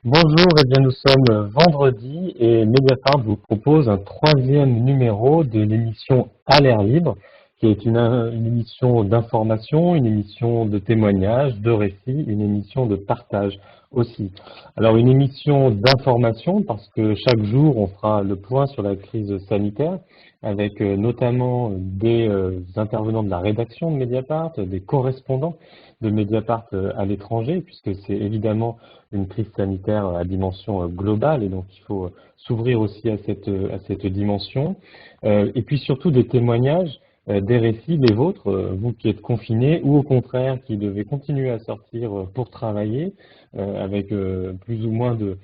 Bonjour, et bien nous sommes vendredi et Mediapart vous propose un troisième numéro de l'émission À l'air libre, qui est une émission d'information, une émission de témoignage, de récit, une émission de partage aussi. Alors une émission d'information parce que chaque jour on fera le point sur la crise sanitaire avec notamment des intervenants de la rédaction de Mediapart, des correspondants de Mediapart à l'étranger, puisque c'est évidemment une crise sanitaire à dimension globale et donc il faut s'ouvrir aussi à cette dimension. Et puis surtout des témoignages, des récits, les vôtres, vous qui êtes confinés ou au contraire qui devez continuer à sortir pour travailler avec plus ou moins de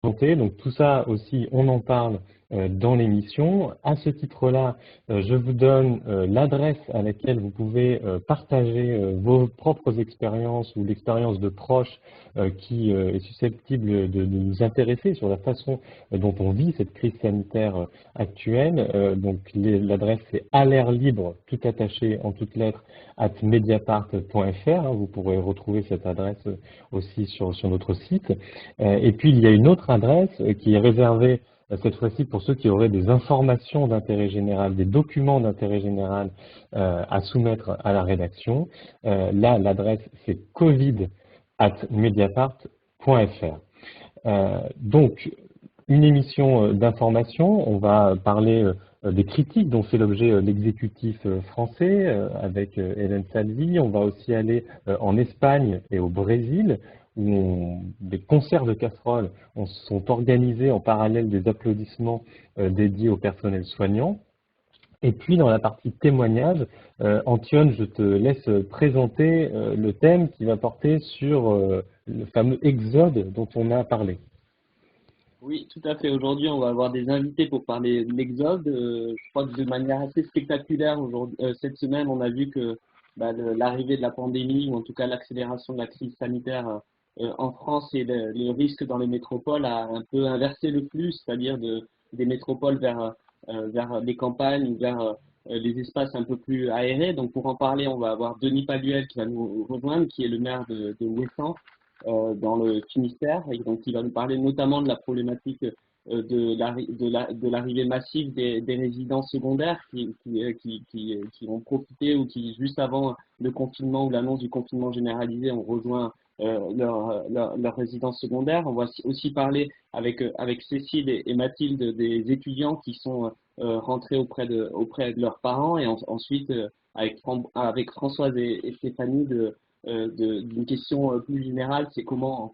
volonté. Donc tout ça aussi, on en parle dans l'émission. À ce titre-là, je vous donne l'adresse à laquelle vous pouvez partager vos propres expériences ou l'expérience de proches qui est susceptible de nous intéresser sur la façon dont on vit cette crise sanitaire actuelle. Donc l'adresse c'est libre, tout attaché en toutes lettres, @mediapart.fr. Hein. Vous pourrez retrouver cette adresse aussi sur notre site. Et puis il y a une autre adresse qui est réservée cette fois-ci pour ceux qui auraient des informations d'intérêt général, des documents d'intérêt général à soumettre à la rédaction. Là, l'adresse c'est covid@mediapart.fr. Donc, une émission d'information, on va parler des critiques dont fait l'objet l'exécutif français avec Hélène Salvi. On va aussi aller en Espagne et au Brésil où des concerts de casseroles sont organisés en parallèle des applaudissements dédiés au personnel soignant. Et puis dans la partie témoignage, Antione, je te laisse présenter le thème qui va porter sur le fameux exode dont on a parlé. Oui, tout à fait. Aujourd'hui, on va avoir des invités pour parler de l'Exode. Je crois que de manière assez spectaculaire, aujourd'hui, cette semaine, on a vu que l'arrivée de la pandémie, ou en tout cas l'accélération de la crise sanitaire en France et le risque dans les métropoles a un peu inversé le flux, c'est-à-dire des métropoles vers les campagnes, vers les espaces un peu plus aérés. Donc pour en parler, on va avoir Denis Paluel qui va nous rejoindre, qui est le maire de Ouessant dans le Finistère, et donc il va nous parler notamment de la problématique de l'arrivée massive des résidents secondaires qui ont profité ou qui, juste avant le confinement ou l'annonce du confinement généralisé, ont rejoint leur résidence secondaire. On va aussi parler avec Cécile et Mathilde des étudiants qui sont rentrés auprès de leurs parents et ensuite avec Françoise et Stéphanie d'une question plus générale, c'est comment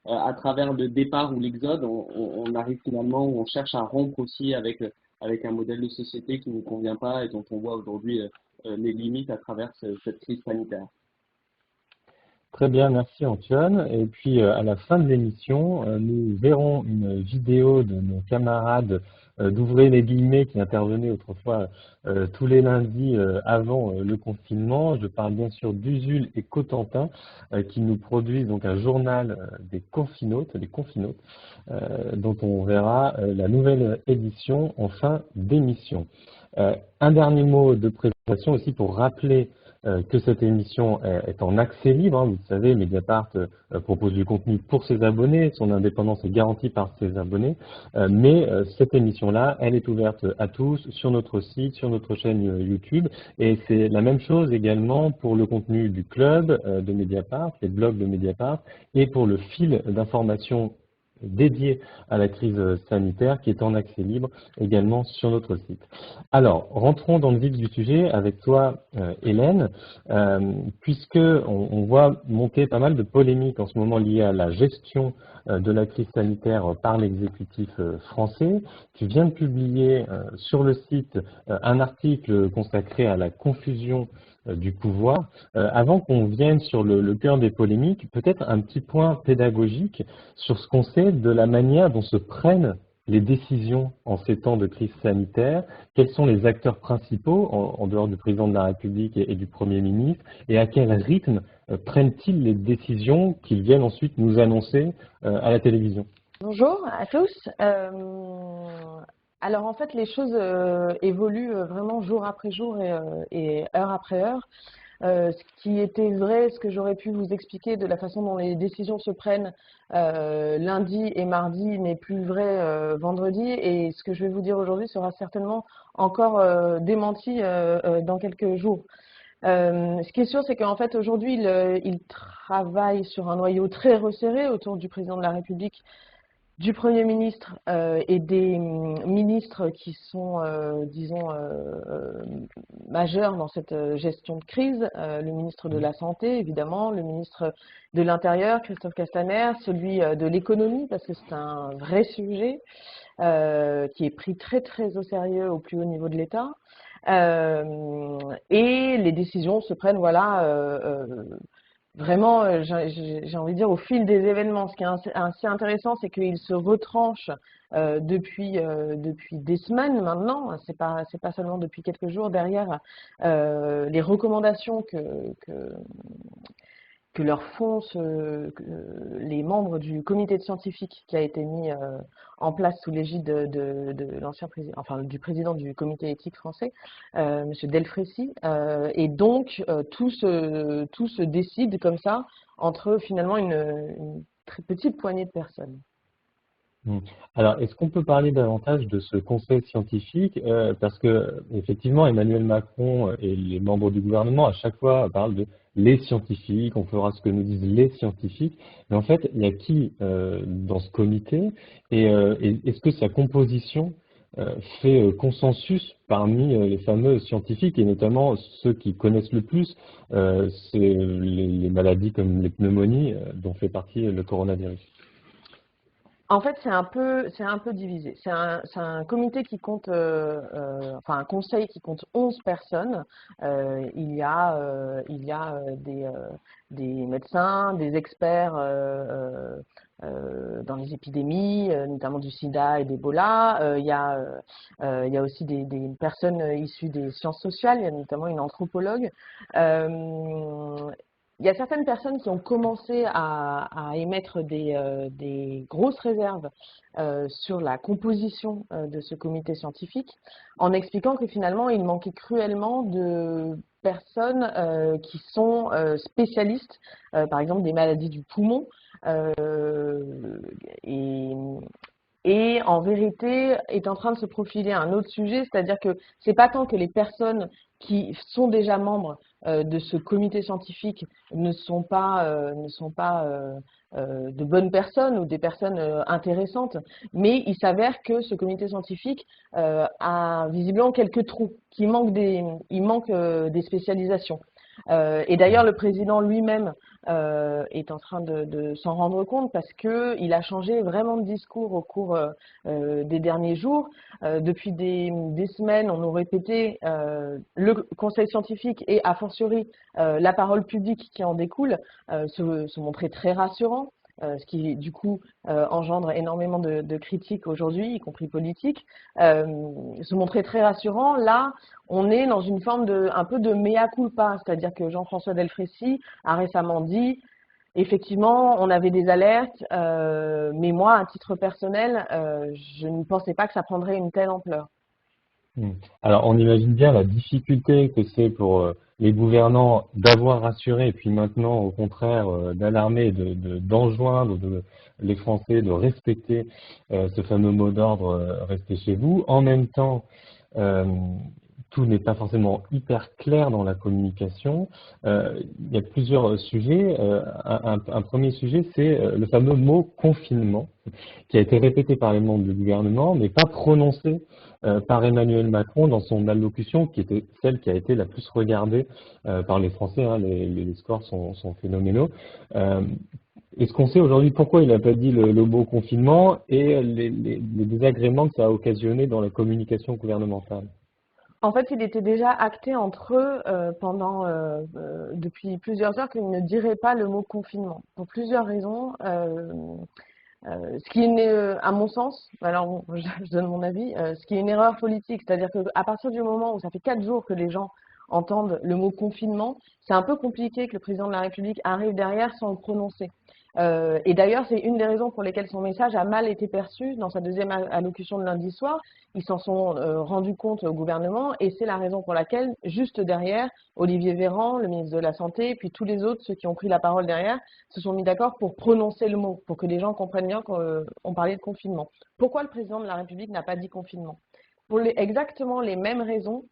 à travers le départ ou l'exode, on arrive finalement, où on cherche à rompre aussi avec un modèle de société qui ne nous convient pas et dont on voit aujourd'hui les limites à travers cette crise sanitaire. Très bien, merci Antoine. Et puis à la fin de l'émission, nous verrons une vidéo de nos camarades d'Ouvrez les guillemets qui intervenaient autrefois tous les lundis avant le confinement. Je parle bien sûr d'Usul et Cotentin qui nous produisent donc un journal des confinautes, dont on verra la nouvelle édition en fin d'émission. Un dernier mot de présentation aussi pour rappeler que cette émission est en accès libre. Hein. Vous le savez, Mediapart propose du contenu pour ses abonnés, son indépendance est garantie par ses abonnés, mais cette émission-là, elle est ouverte à tous sur notre site, sur notre chaîne YouTube, et c'est la même chose également pour le contenu du club de Mediapart, les blogs de Mediapart, et pour le fil d'information dédié à la crise sanitaire qui est en accès libre également sur notre site. Alors, rentrons dans le vif du sujet avec toi, Hélène, puisque on voit monter pas mal de polémiques en ce moment liées à la gestion de la crise sanitaire par l'exécutif français. Tu viens de publier sur le site un article consacré à la confusion du pouvoir. Avant qu'on vienne sur le cœur des polémiques, peut-être un petit point pédagogique sur ce qu'on sait de la manière dont se prennent les décisions en ces temps de crise sanitaire, quels sont les acteurs principaux en dehors du président de la République et du Premier ministre, et à quel rythme prennent-ils les décisions qu'ils viennent ensuite nous annoncer à la télévision? Bonjour à tous. Alors en fait, les choses évoluent vraiment jour après jour et heure après heure. ce qui était vrai, ce que j'aurais pu vous expliquer de la façon dont les décisions se prennent lundi et mardi n'est plus vrai vendredi, et ce que je vais vous dire aujourd'hui sera certainement encore démenti dans quelques jours. Ce qui est sûr, c'est qu'en fait, aujourd'hui, il travaille sur un noyau très resserré autour du président de la République, du Premier ministre et des ministres qui sont, disons, majeurs dans cette gestion de crise. Le ministre de la Santé, évidemment, le ministre de l'Intérieur, Christophe Castaner, celui de l'économie, parce que c'est un vrai sujet qui est pris très très au sérieux au plus haut niveau de l'État. Et les décisions se prennent, voilà, vraiment, j'ai envie de dire, au fil des événements. Ce qui est assez intéressant, c'est qu'il se retranche depuis des semaines maintenant, c'est pas seulement depuis quelques jours, derrière les recommandations que leur font les membres du comité de scientifiques qui a été mis en place sous l'égide de l'ancien président, enfin du président du comité éthique français, M. Delfrécy, et donc tout se décide comme ça entre finalement une très petite poignée de personnes. Alors, est-ce qu'on peut parler davantage de ce conseil scientifique parce que effectivement, Emmanuel Macron et les membres du gouvernement à chaque fois parlent de les scientifiques, on fera ce que nous disent les scientifiques, mais en fait, il y a qui dans ce comité et est-ce que sa composition fait consensus parmi les fameux scientifiques et notamment ceux qui connaissent le plus c'est les maladies comme les pneumonies dont fait partie le coronavirus? En fait, c'est un peu divisé. C'est un comité qui compte, enfin un conseil qui compte 11 personnes. Il y a des médecins, des experts dans les épidémies, notamment du sida et d'Ebola. Il y a aussi des personnes issues des sciences sociales. Il y a notamment une anthropologue. Il y a certaines personnes qui ont commencé à émettre des grosses réserves sur la composition de ce comité scientifique, en expliquant que finalement, il manquait cruellement de personnes qui sont spécialistes, par exemple des maladies du poumon, et en vérité est en train de se profiler un autre sujet, c'est-à-dire que c'est pas tant que les personnes qui sont déjà membres de ce comité scientifique ne sont pas de bonnes personnes ou des personnes intéressantes, mais il s'avère que ce comité scientifique a visiblement quelques trous, il manque des spécialisations. Et d'ailleurs, le président lui-même est en train de s'en rendre compte parce qu'il a changé vraiment de discours au cours des derniers jours. Depuis des semaines, on nous répétait le conseil scientifique et a fortiori la parole publique qui en découle se montrait très rassurant. Ce qui du coup engendre énormément de critiques aujourd'hui, y compris politiques, se montrait très rassurant. Là, on est dans une forme un peu de mea culpa, c'est-à-dire que Jean-François Delfrécy a récemment dit effectivement, on avait des alertes, mais moi, à titre personnel, je ne pensais pas que ça prendrait une telle ampleur. Alors, on imagine bien la difficulté que c'est pour les gouvernants d'avoir rassuré et puis maintenant, au contraire, d'alarmer, d'enjoindre les Français de respecter ce fameux mot d'ordre restez chez vous. En même temps, tout n'est pas forcément hyper clair dans la communication. Il y a plusieurs sujets. Un premier sujet, c'est le fameux mot confinement, qui a été répété par les membres du gouvernement, mais pas prononcé par Emmanuel Macron dans son allocution, qui était celle qui a été la plus regardée par les Français. Hein, les scores sont phénoménaux. Est-ce qu'on sait aujourd'hui pourquoi il n'a pas dit le mot confinement et les désagréments que ça a occasionné dans la communication gouvernementale? En fait, il était déjà acté entre eux depuis plusieurs heures qu'il ne dirait pas le mot confinement, pour plusieurs raisons. Ce qui est, à mon sens, alors bon, je donne mon avis, ce qui est une erreur politique, c'est-à-dire qu'à partir du moment où ça fait 4 jours que les gens entendent le mot confinement, c'est un peu compliqué que le président de la République arrive derrière sans le prononcer. Et d'ailleurs, c'est une des raisons pour lesquelles son message a mal été perçu dans sa deuxième allocution de lundi soir. Ils s'en sont rendus compte au gouvernement et c'est la raison pour laquelle, juste derrière, Olivier Véran, le ministre de la Santé, puis tous les autres, ceux qui ont pris la parole derrière, se sont mis d'accord pour prononcer le mot, pour que les gens comprennent bien qu'on parlait de confinement. Pourquoi le président de la République n'a pas dit confinement? Pour exactement les mêmes raisons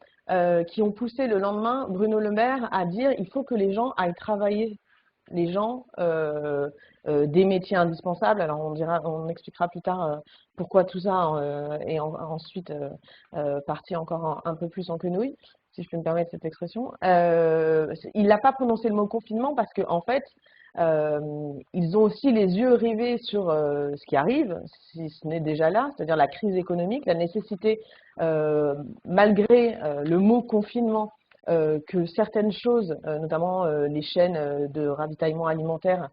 qui ont poussé le lendemain Bruno Le Maire à dire il faut que les gens aillent travailler, les gens des métiers indispensables. Alors on expliquera plus tard pourquoi tout ça est ensuite parti encore un peu plus en quenouille, si je peux me permettre cette expression. Il n'a pas prononcé le mot confinement parce que en fait, ils ont aussi les yeux rivés sur ce qui arrive, si ce n'est déjà là, c'est-à-dire la crise économique, la nécessité, malgré le mot confinement, que certaines choses, notamment les chaînes de ravitaillement alimentaire,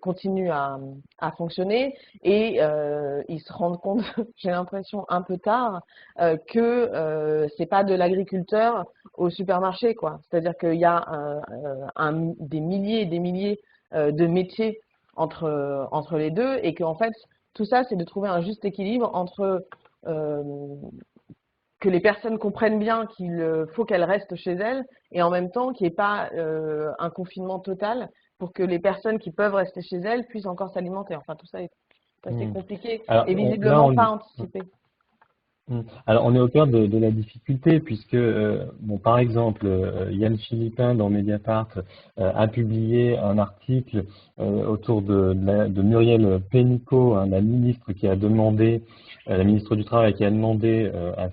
continuent à fonctionner et ils se rendent compte, j'ai l'impression un peu tard, que c'est pas de l'agriculteur au supermarché, quoi. C'est-à-dire qu'il y a des milliers et des milliers de métiers entre les deux et qu'en fait, tout ça, c'est de trouver un juste équilibre entre que les personnes comprennent bien qu'il faut qu'elles restent chez elles et en même temps qu'il n'y ait pas un confinement total pour que les personnes qui peuvent rester chez elles puissent encore s'alimenter. Enfin, tout ça est assez compliqué Alors, et visiblement pas anticipé. Alors, on est au cœur de la difficulté puisque, bon, par exemple, Yann Philippin dans Mediapart a publié un article autour de Muriel Pénicaud, hein, la ministre qui a demandé, la ministre du Travail qui a demandé à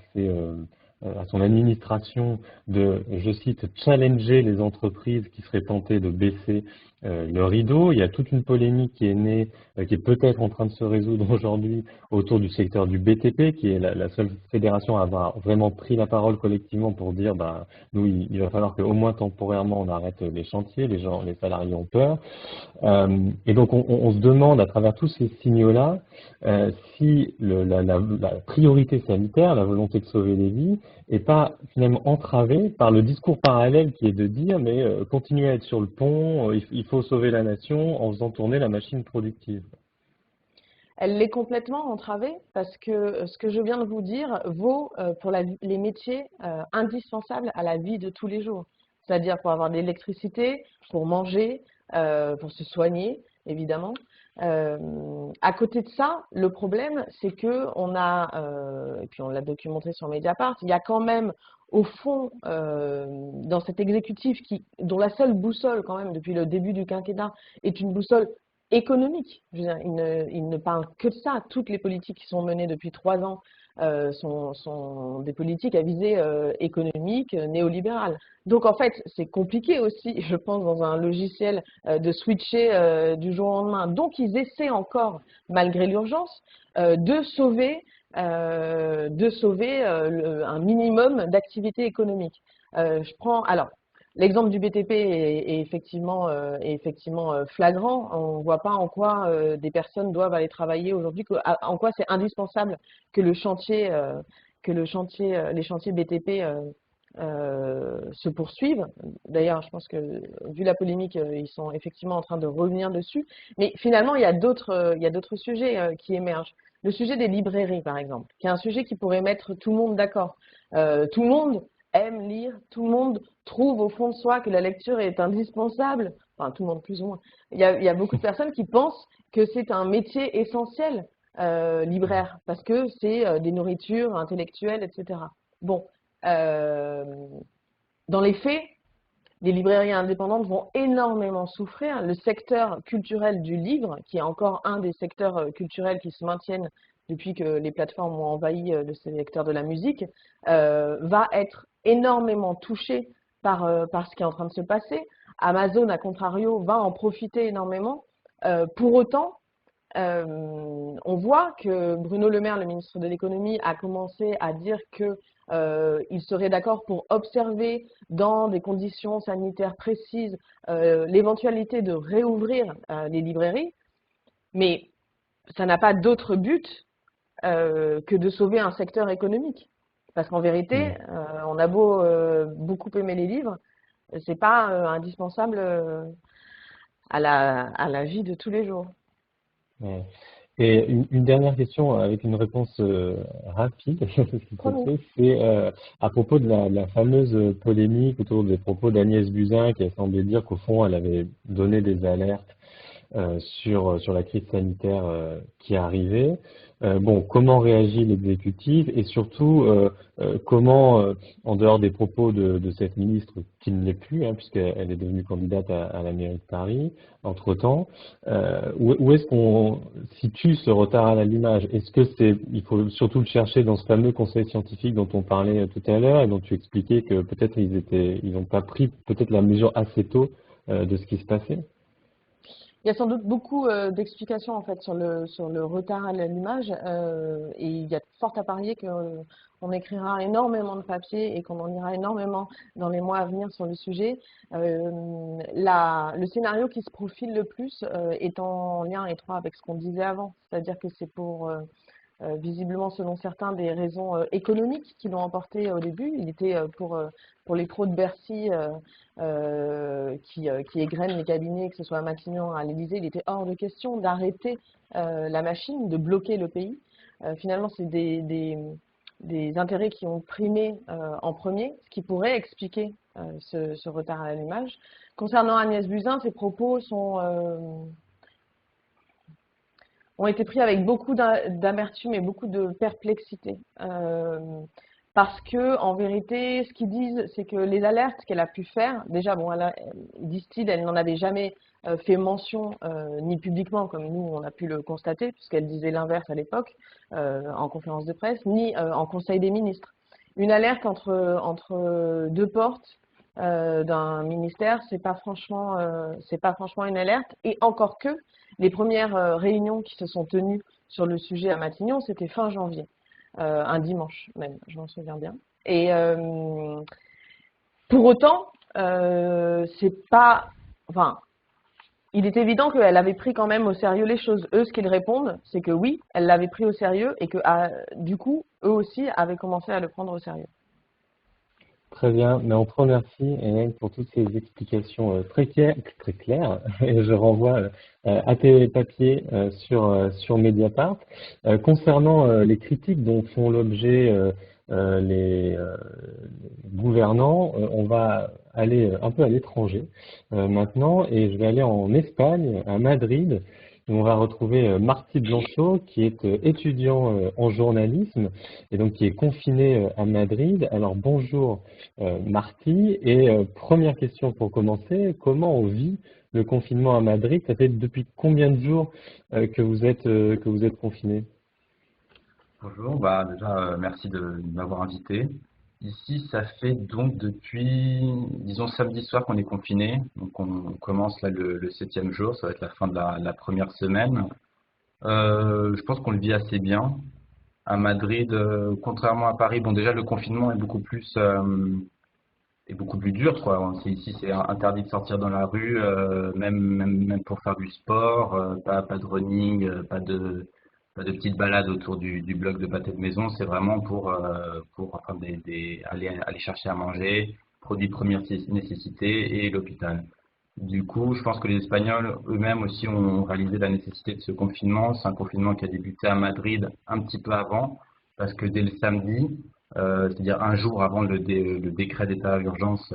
son administration de, je cite, challenger les entreprises qui seraient tentées de baisser le rideau. Il y a toute une polémique qui est née, qui est peut-être en train de se résoudre aujourd'hui autour du secteur du BTP, qui est la seule fédération à avoir vraiment pris la parole collectivement pour dire, ben, nous, il va falloir qu'au moins temporairement on arrête les chantiers, les salariés ont peur. Et donc on se demande à travers tous ces signaux-là si la priorité sanitaire, la volonté de sauver les vies, n'est pas finalement entravée par le discours parallèle qui est de dire mais continuez à être sur le pont, il faut sauver la nation en faisant tourner la machine productive. Elle l'est complètement entravée parce que ce que je viens de vous dire vaut pour les métiers indispensables à la vie de tous les jours. C'est-à-dire pour avoir de l'électricité, pour manger, pour se soigner, évidemment. À côté de ça, le problème, c'est que on a, et puis on l'a documenté sur Mediapart, il y a quand même au fond, dans cet exécutif dont la seule boussole quand même depuis le début du quinquennat est une boussole économique. Je veux dire, il ne parle que de ça. Toutes les politiques qui sont menées depuis 3 ans sont des politiques à visée économique, néolibérale. Donc en fait, c'est compliqué aussi, je pense, dans un logiciel de switcher du jour au lendemain. Donc ils essaient encore, malgré l'urgence, de sauver un minimum d'activité économique. Je prends alors. L'exemple du BTP est effectivement flagrant. On ne voit pas en quoi des personnes doivent aller travailler aujourd'hui, en quoi c'est indispensable que les chantiers BTP se poursuivent. D'ailleurs, je pense que vu la polémique, ils sont effectivement en train de revenir dessus. Mais finalement, il y a d'autres sujets qui émergent. Le sujet des librairies, par exemple, qui est un sujet qui pourrait mettre tout le monde d'accord. Tout le monde aime lire, tout le monde trouve au fond de soi que la lecture est indispensable, enfin tout le monde plus ou moins. Il y a beaucoup de personnes qui pensent que c'est un métier essentiel, libraire, parce que c'est des nourritures intellectuelles, etc. Bon, dans les faits, les librairies indépendantes vont énormément souffrir. Le secteur culturel du livre, qui est encore un des secteurs culturels qui se maintiennent depuis que les plateformes ont envahi le secteur de la musique, va être énormément touché par ce qui est en train de se passer. Amazon, à contrario, va en profiter énormément. Pour autant, on voit que Bruno Le Maire, le ministre de l'économie, a commencé à dire qu'il serait d'accord pour observer dans des conditions sanitaires précises l'éventualité de réouvrir les librairies, mais ça n'a pas d'autre but que de sauver un secteur économique. Parce qu'en vérité, on a beau beaucoup aimer les livres, c'est pas indispensable à la vie de tous les jours. Ouais. Et une dernière question avec une réponse rapide, s'il te Promis. plaît, c'est à propos de la fameuse polémique autour des propos d'Agnès Buzyn qui a semblé dire qu'au fond, elle avait donné des alertes sur la crise sanitaire qui arrivait. Bon, comment réagit l'exécutif et surtout comment, en dehors des propos de cette ministre qui ne l'est plus, hein, puisqu'elle est devenue candidate à la mairie de Paris, entre-temps, où est-ce qu'on situe ce retard à l'allumage? Est-ce que il faut surtout le chercher dans ce fameux conseil scientifique dont on parlait tout à l'heure et dont tu expliquais que peut-être ils n'ont pas pris peut-être la mesure assez tôt de ce qui se passait? Il y a sans doute beaucoup d'explications en fait sur le retard à l'allumage et il y a fort à parier qu'on écrira énormément de papiers et qu'on en lira énormément dans les mois à venir sur le sujet. Le scénario qui se profile le plus est en lien étroit avec ce qu'on disait avant, c'est-à-dire que c'est pour visiblement, selon certains, des raisons économiques qui l'ont emporté au début. Il était pour les pros de Bercy qui égrènent les cabinets, que ce soit à Matignon, à l'Élysée, il était hors de question d'arrêter la machine, de bloquer le pays. Finalement, c'est des intérêts qui ont primé en premier, ce qui pourrait expliquer ce retard à l'allumage. Concernant Agnès Buzyn, ses propos ont été pris avec beaucoup d'amertume et beaucoup de perplexité. Parce que, en vérité, ce qu'ils disent, c'est que les alertes qu'elle a pu faire, déjà, bon, disent-ils, elle n'en avait jamais fait mention, ni publiquement, comme nous, on a pu le constater, puisqu'elle disait l'inverse à l'époque, en conférence de presse, ni en Conseil des ministres. Une alerte entre deux portes d'un ministère, c'est pas franchement une alerte, et encore que les premières réunions qui se sont tenues sur le sujet à Matignon, c'était fin janvier, un dimanche même, je m'en souviens bien. Et pour autant, c'est pas, enfin, il est évident qu'elle avait pris quand même au sérieux les choses. Eux, ce qu'ils répondent, c'est que oui, elle l'avait pris au sérieux et que du coup, eux aussi avaient commencé à le prendre au sérieux. Très bien, mais on te remercie Hélène pour toutes ces explications très claires. Et je renvoie à tes papiers sur Mediapart. Concernant les critiques dont font l'objet les gouvernants, on va aller un peu à l'étranger maintenant et je vais aller en Espagne, à Madrid. Et on va retrouver Martí Blanchot, qui est étudiant en journalisme et donc qui est confiné à Madrid. Alors bonjour Martí, et première question pour commencer, comment on vit le confinement à Madrid? Ça fait depuis combien de jours que vous êtes confiné? Bonjour, bah déjà merci de m'avoir invité. Ici, ça fait donc depuis, disons samedi soir qu'on est confiné, donc on commence là le 7e jour, ça va être la fin de la première semaine. Je pense qu'on le vit assez bien. À Madrid, contrairement à Paris, bon déjà le confinement est beaucoup plus dur quoi. Ici c'est interdit de sortir dans la rue, même pour faire du sport, pas de running, pas de petites balades autour du bloc de pâté de maison, c'est vraiment pour enfin, aller chercher à manger, produits de première nécessité et l'hôpital. Du coup, je pense que les Espagnols eux-mêmes aussi ont réalisé la nécessité de ce confinement. C'est un confinement qui a débuté à Madrid un petit peu avant, parce que dès le samedi, c'est-à-dire un jour avant le décret d'état d'urgence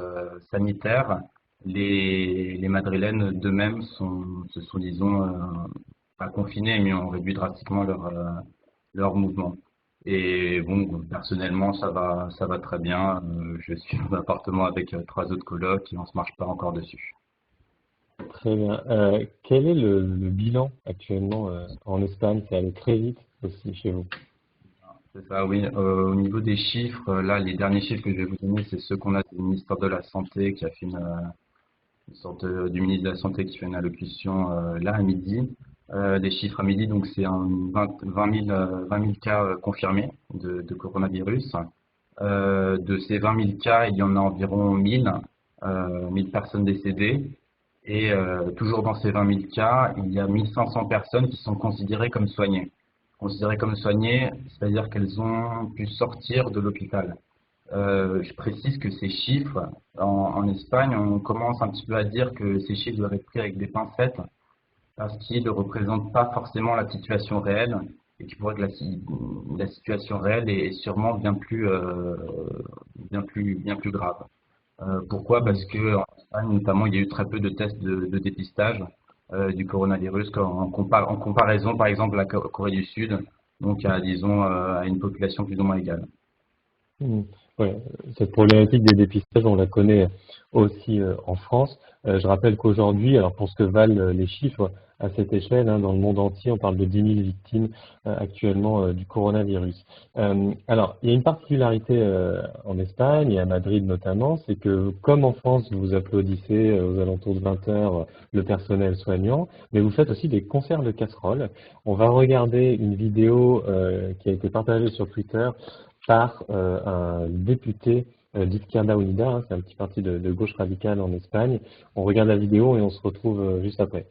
sanitaire, les Madrilènes d'eux-mêmes se sont, disons, pas confinés, mais ont réduit drastiquement leur mouvement. Et bon, personnellement, ça va très bien. Je suis dans un appartement avec 3 autres colocs et on se marche pas encore dessus. Très bien. Quel est le bilan actuellement en Espagne? C'est allé très vite aussi chez vous. C'est ça, oui. Au niveau des chiffres, là, les derniers chiffres que je vais vous donner, c'est ceux qu'on a du ministère de la Santé qui a fait une sorte du ministre de la Santé qui fait une allocution là à midi. Les chiffres à midi, donc c'est 20 000 cas confirmés de coronavirus. De ces 20 000 cas, il y en a environ 1000 personnes décédées. Et toujours dans ces 20 000 cas, il y a 1500 personnes qui sont considérées comme soignées. Considérées comme soignées, c'est-à-dire qu'elles ont pu sortir de l'hôpital. Je précise que ces chiffres, en Espagne, on commence un petit peu à dire que ces chiffres doivent être pris avec des pincettes parce qu'ils ne représentent pas forcément la situation réelle et qu'il pourrait que la situation réelle est sûrement bien plus grave. Pourquoi? Mm. Parce que en Espagne, notamment, il y a eu très peu de tests de dépistage du coronavirus en comparaison, par exemple, à la Corée du Sud, donc à, disons, à une population plus ou moins égale. Mm. Ouais, cette problématique des dépistages, on la connaît aussi en France. Je rappelle qu'aujourd'hui, alors pour ce que valent les chiffres à cette échelle, hein, dans le monde entier, on parle de 10 000 victimes actuellement du coronavirus. Alors, il y a une particularité en Espagne et à Madrid notamment, c'est que comme en France, vous applaudissez aux alentours de 20 heures le personnel soignant, mais vous faites aussi des concerts de casseroles. On va regarder une vidéo qui a été partagée sur Twitter par un député d'Izquierda Unida, hein, c'est un petit parti de gauche radicale en Espagne. On regarde la vidéo et on se retrouve juste après.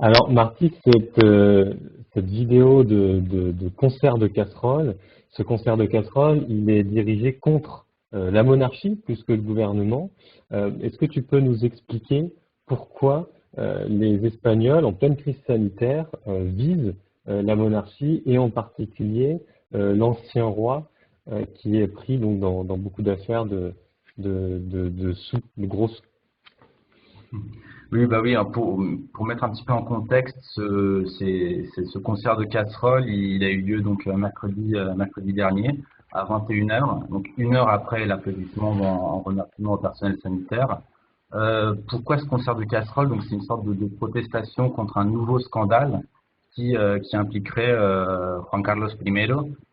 Alors, Marty, cette vidéo de concert de casseroles, ce concert de casseroles, il est dirigé contre la monarchie plus que le gouvernement. Est-ce que tu peux nous expliquer pourquoi les Espagnols, en pleine crise sanitaire, visent la monarchie et en particulier l'ancien roi qui est pris donc dans beaucoup d'affaires de sous, de grosses. Oui, bah oui, hein, pour mettre un petit peu en contexte, ce concert de casseroles, il a eu lieu donc mercredi dernier à 21 heures, donc 1 heure après l'applaudissement en remerciement au personnel sanitaire. Pourquoi ce concert de casseroles? Donc c'est une sorte de protestation contre un nouveau scandale qui impliquerait Juan Carlos I,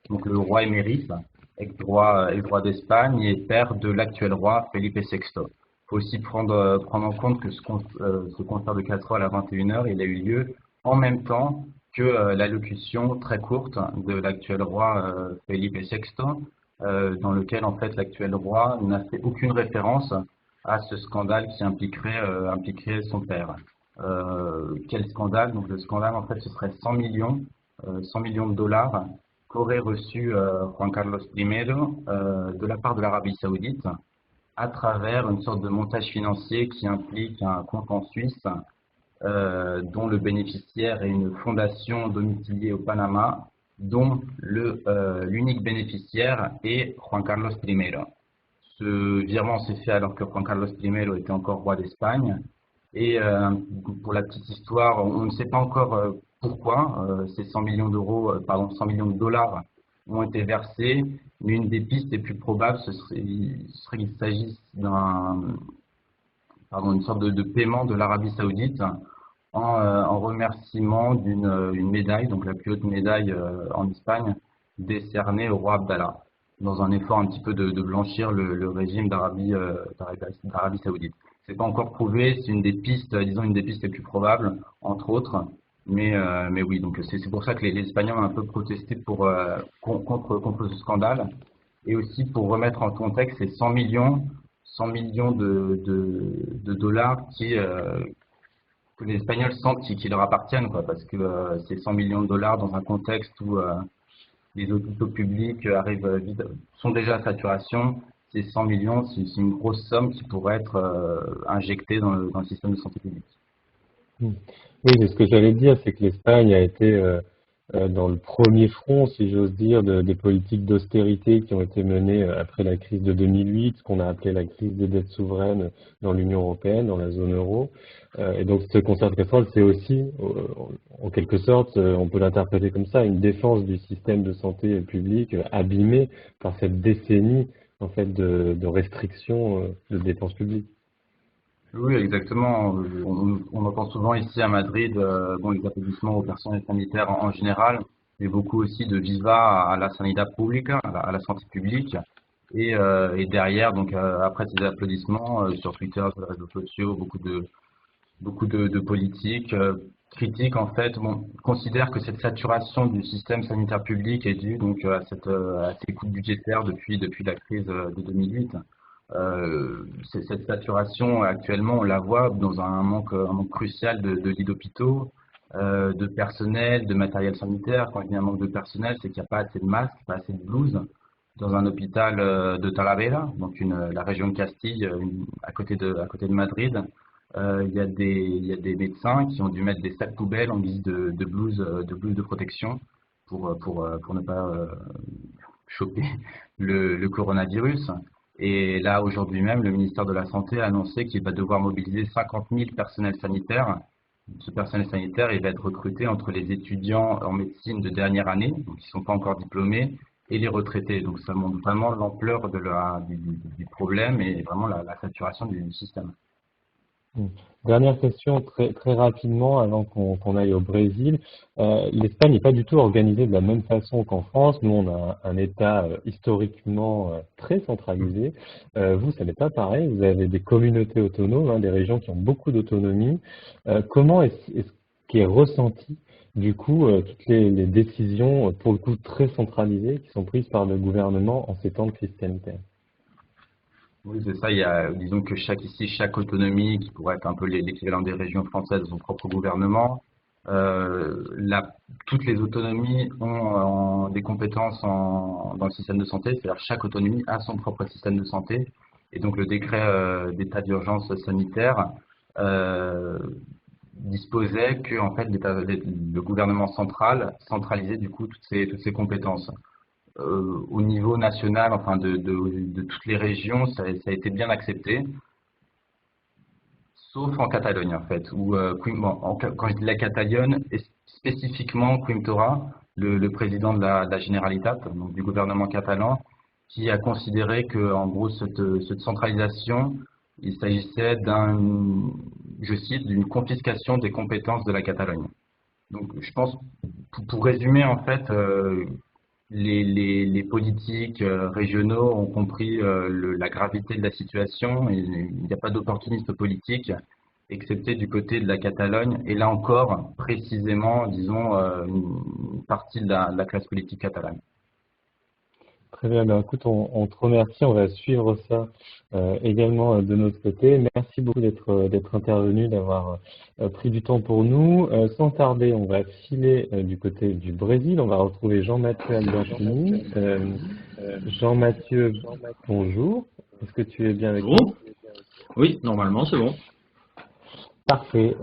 donc le roi émérite, ex-roi d'Espagne et père de l'actuel roi Felipe VI. Il faut aussi prendre en compte que ce concert de casseroles à 21 heures, il a eu lieu en même temps que l'allocution très courte de l'actuel roi Felipe VI, dans lequel en fait l'actuel roi n'a fait aucune référence à ce scandale qui impliquerait son père. Quel scandale? Donc le scandale en fait ce serait 100 millions de dollars qu'aurait reçu Juan Carlos I de la part de l'Arabie Saoudite, à travers une sorte de montage financier qui implique un compte en Suisse dont le bénéficiaire est une fondation domiciliée au Panama, dont l'unique bénéficiaire est Juan Carlos I. Ce virement s'est fait alors que Juan Carlos I était encore roi d'Espagne. Et pour la petite histoire, on ne sait pas encore pourquoi ces 100 millions $, 100 millions de dollars ont été versés, mais une des pistes les plus probables, ce serait qu'il s'agisse une sorte de paiement de l'Arabie Saoudite en remerciement d'une médaille, donc la plus haute médaille en Espagne, décernée au roi Abdallah, dans un effort un petit peu de blanchir le régime d'Arabie Saoudite. C'est pas encore prouvé, c'est une des pistes, disons une des pistes les plus probables, entre autres. Mais oui, donc c'est pour ça que les Espagnols ont un peu protesté contre ce scandale. Et aussi pour remettre en contexte ces 100 millions de dollars que les Espagnols sentent qui leur appartiennent, quoi, parce que ces 100 millions de dollars dans un contexte où les hôpitaux publics sont déjà à saturation, ces 100 millions, c'est une grosse somme qui pourrait être injectée dans le système de santé publique. Oui, c'est ce que j'allais dire, c'est que l'Espagne a été dans le premier front, si j'ose dire, des politiques d'austérité qui ont été menées après la crise de 2008, ce qu'on a appelé la crise des dettes souveraines dans l'Union européenne, dans la zone euro. Et donc ce concert de casseroles, c'est aussi, en quelque sorte, on peut l'interpréter comme ça, une défense du système de santé publique abîmé par cette décennie en fait de restrictions de dépenses publiques. Oui, exactement. On entend souvent ici à Madrid les applaudissements au personnel sanitaire en général, mais beaucoup aussi de viva à la sanidad pública, à la santé publique. Et derrière, donc après ces applaudissements, sur Twitter, sur les réseaux sociaux, beaucoup de beaucoup de politiques critiquent en fait, considèrent que cette saturation du système sanitaire public est due donc à ces coupes budgétaires depuis la crise de 2008. Cette saturation actuellement, on la voit dans un manque crucial de lits d'hôpitaux, de personnel, de matériel sanitaire. Quand il y a un manque de personnel, c'est qu'il n'y a pas assez de masques, pas assez de blouses. Dans un hôpital de Talavera, donc la région de Castille, à côté de Madrid, il y a des médecins qui ont dû mettre des sacs poubelles en guise de blouse de protection pour ne pas choper le coronavirus. Et là, aujourd'hui même, le ministère de la Santé a annoncé qu'il va devoir mobiliser 50 000 personnels sanitaires. Ce personnel sanitaire, il va être recruté entre les étudiants en médecine de dernière année, donc qui ne sont pas encore diplômés, et les retraités. Donc ça montre vraiment l'ampleur du problème et vraiment la saturation du système. Dernière question très rapidement avant qu'on aille au Brésil. L'Espagne n'est pas du tout organisée de la même façon qu'en France. Nous, on a un État historiquement très centralisé. Vous, ça n'est pas pareil. Vous avez des communautés autonomes, hein, des régions qui ont beaucoup d'autonomie. Comment est-ce qui est ressenti du coup toutes les décisions, pour le coup très centralisées, qui sont prises par le gouvernement en ces temps de crise sanitaire? Oui, c'est ça. Il y a, disons que chaque autonomie, qui pourrait être un peu l'équivalent des régions françaises, a son propre gouvernement. Toutes les autonomies ont des compétences dans le système de santé, c'est-à-dire chaque autonomie a son propre système de santé. Et donc le décret d'état d'urgence sanitaire disposait que en fait le gouvernement central centralisait du coup toutes ces compétences. Au niveau national, enfin de toutes les régions, ça a été bien accepté, sauf en Catalogne en fait, où quand je dis la Catalogne, et spécifiquement Quim Torra, le président de la Generalitat, donc du gouvernement catalan, qui a considéré que en gros cette centralisation, il s'agissait je cite, d'une confiscation des compétences de la Catalogne. Donc je pense, pour résumer en fait, les politiques régionaux ont compris la gravité de la situation et il n'y a pas d'opportunisme politique, excepté du côté de la Catalogne et là encore, précisément, disons, une partie de la classe politique catalane. Très bien, ben, écoute, on te remercie, on va suivre ça également de notre côté. Merci beaucoup d'être intervenu, d'avoir pris du temps pour nous. Sans tarder, on va filer du côté du Brésil. On va retrouver Jean-Mathieu Albertini. Jean-Mathieu, bonjour. Est-ce que tu es bien avec nous? Oui, normalement, c'est bon. Parfait.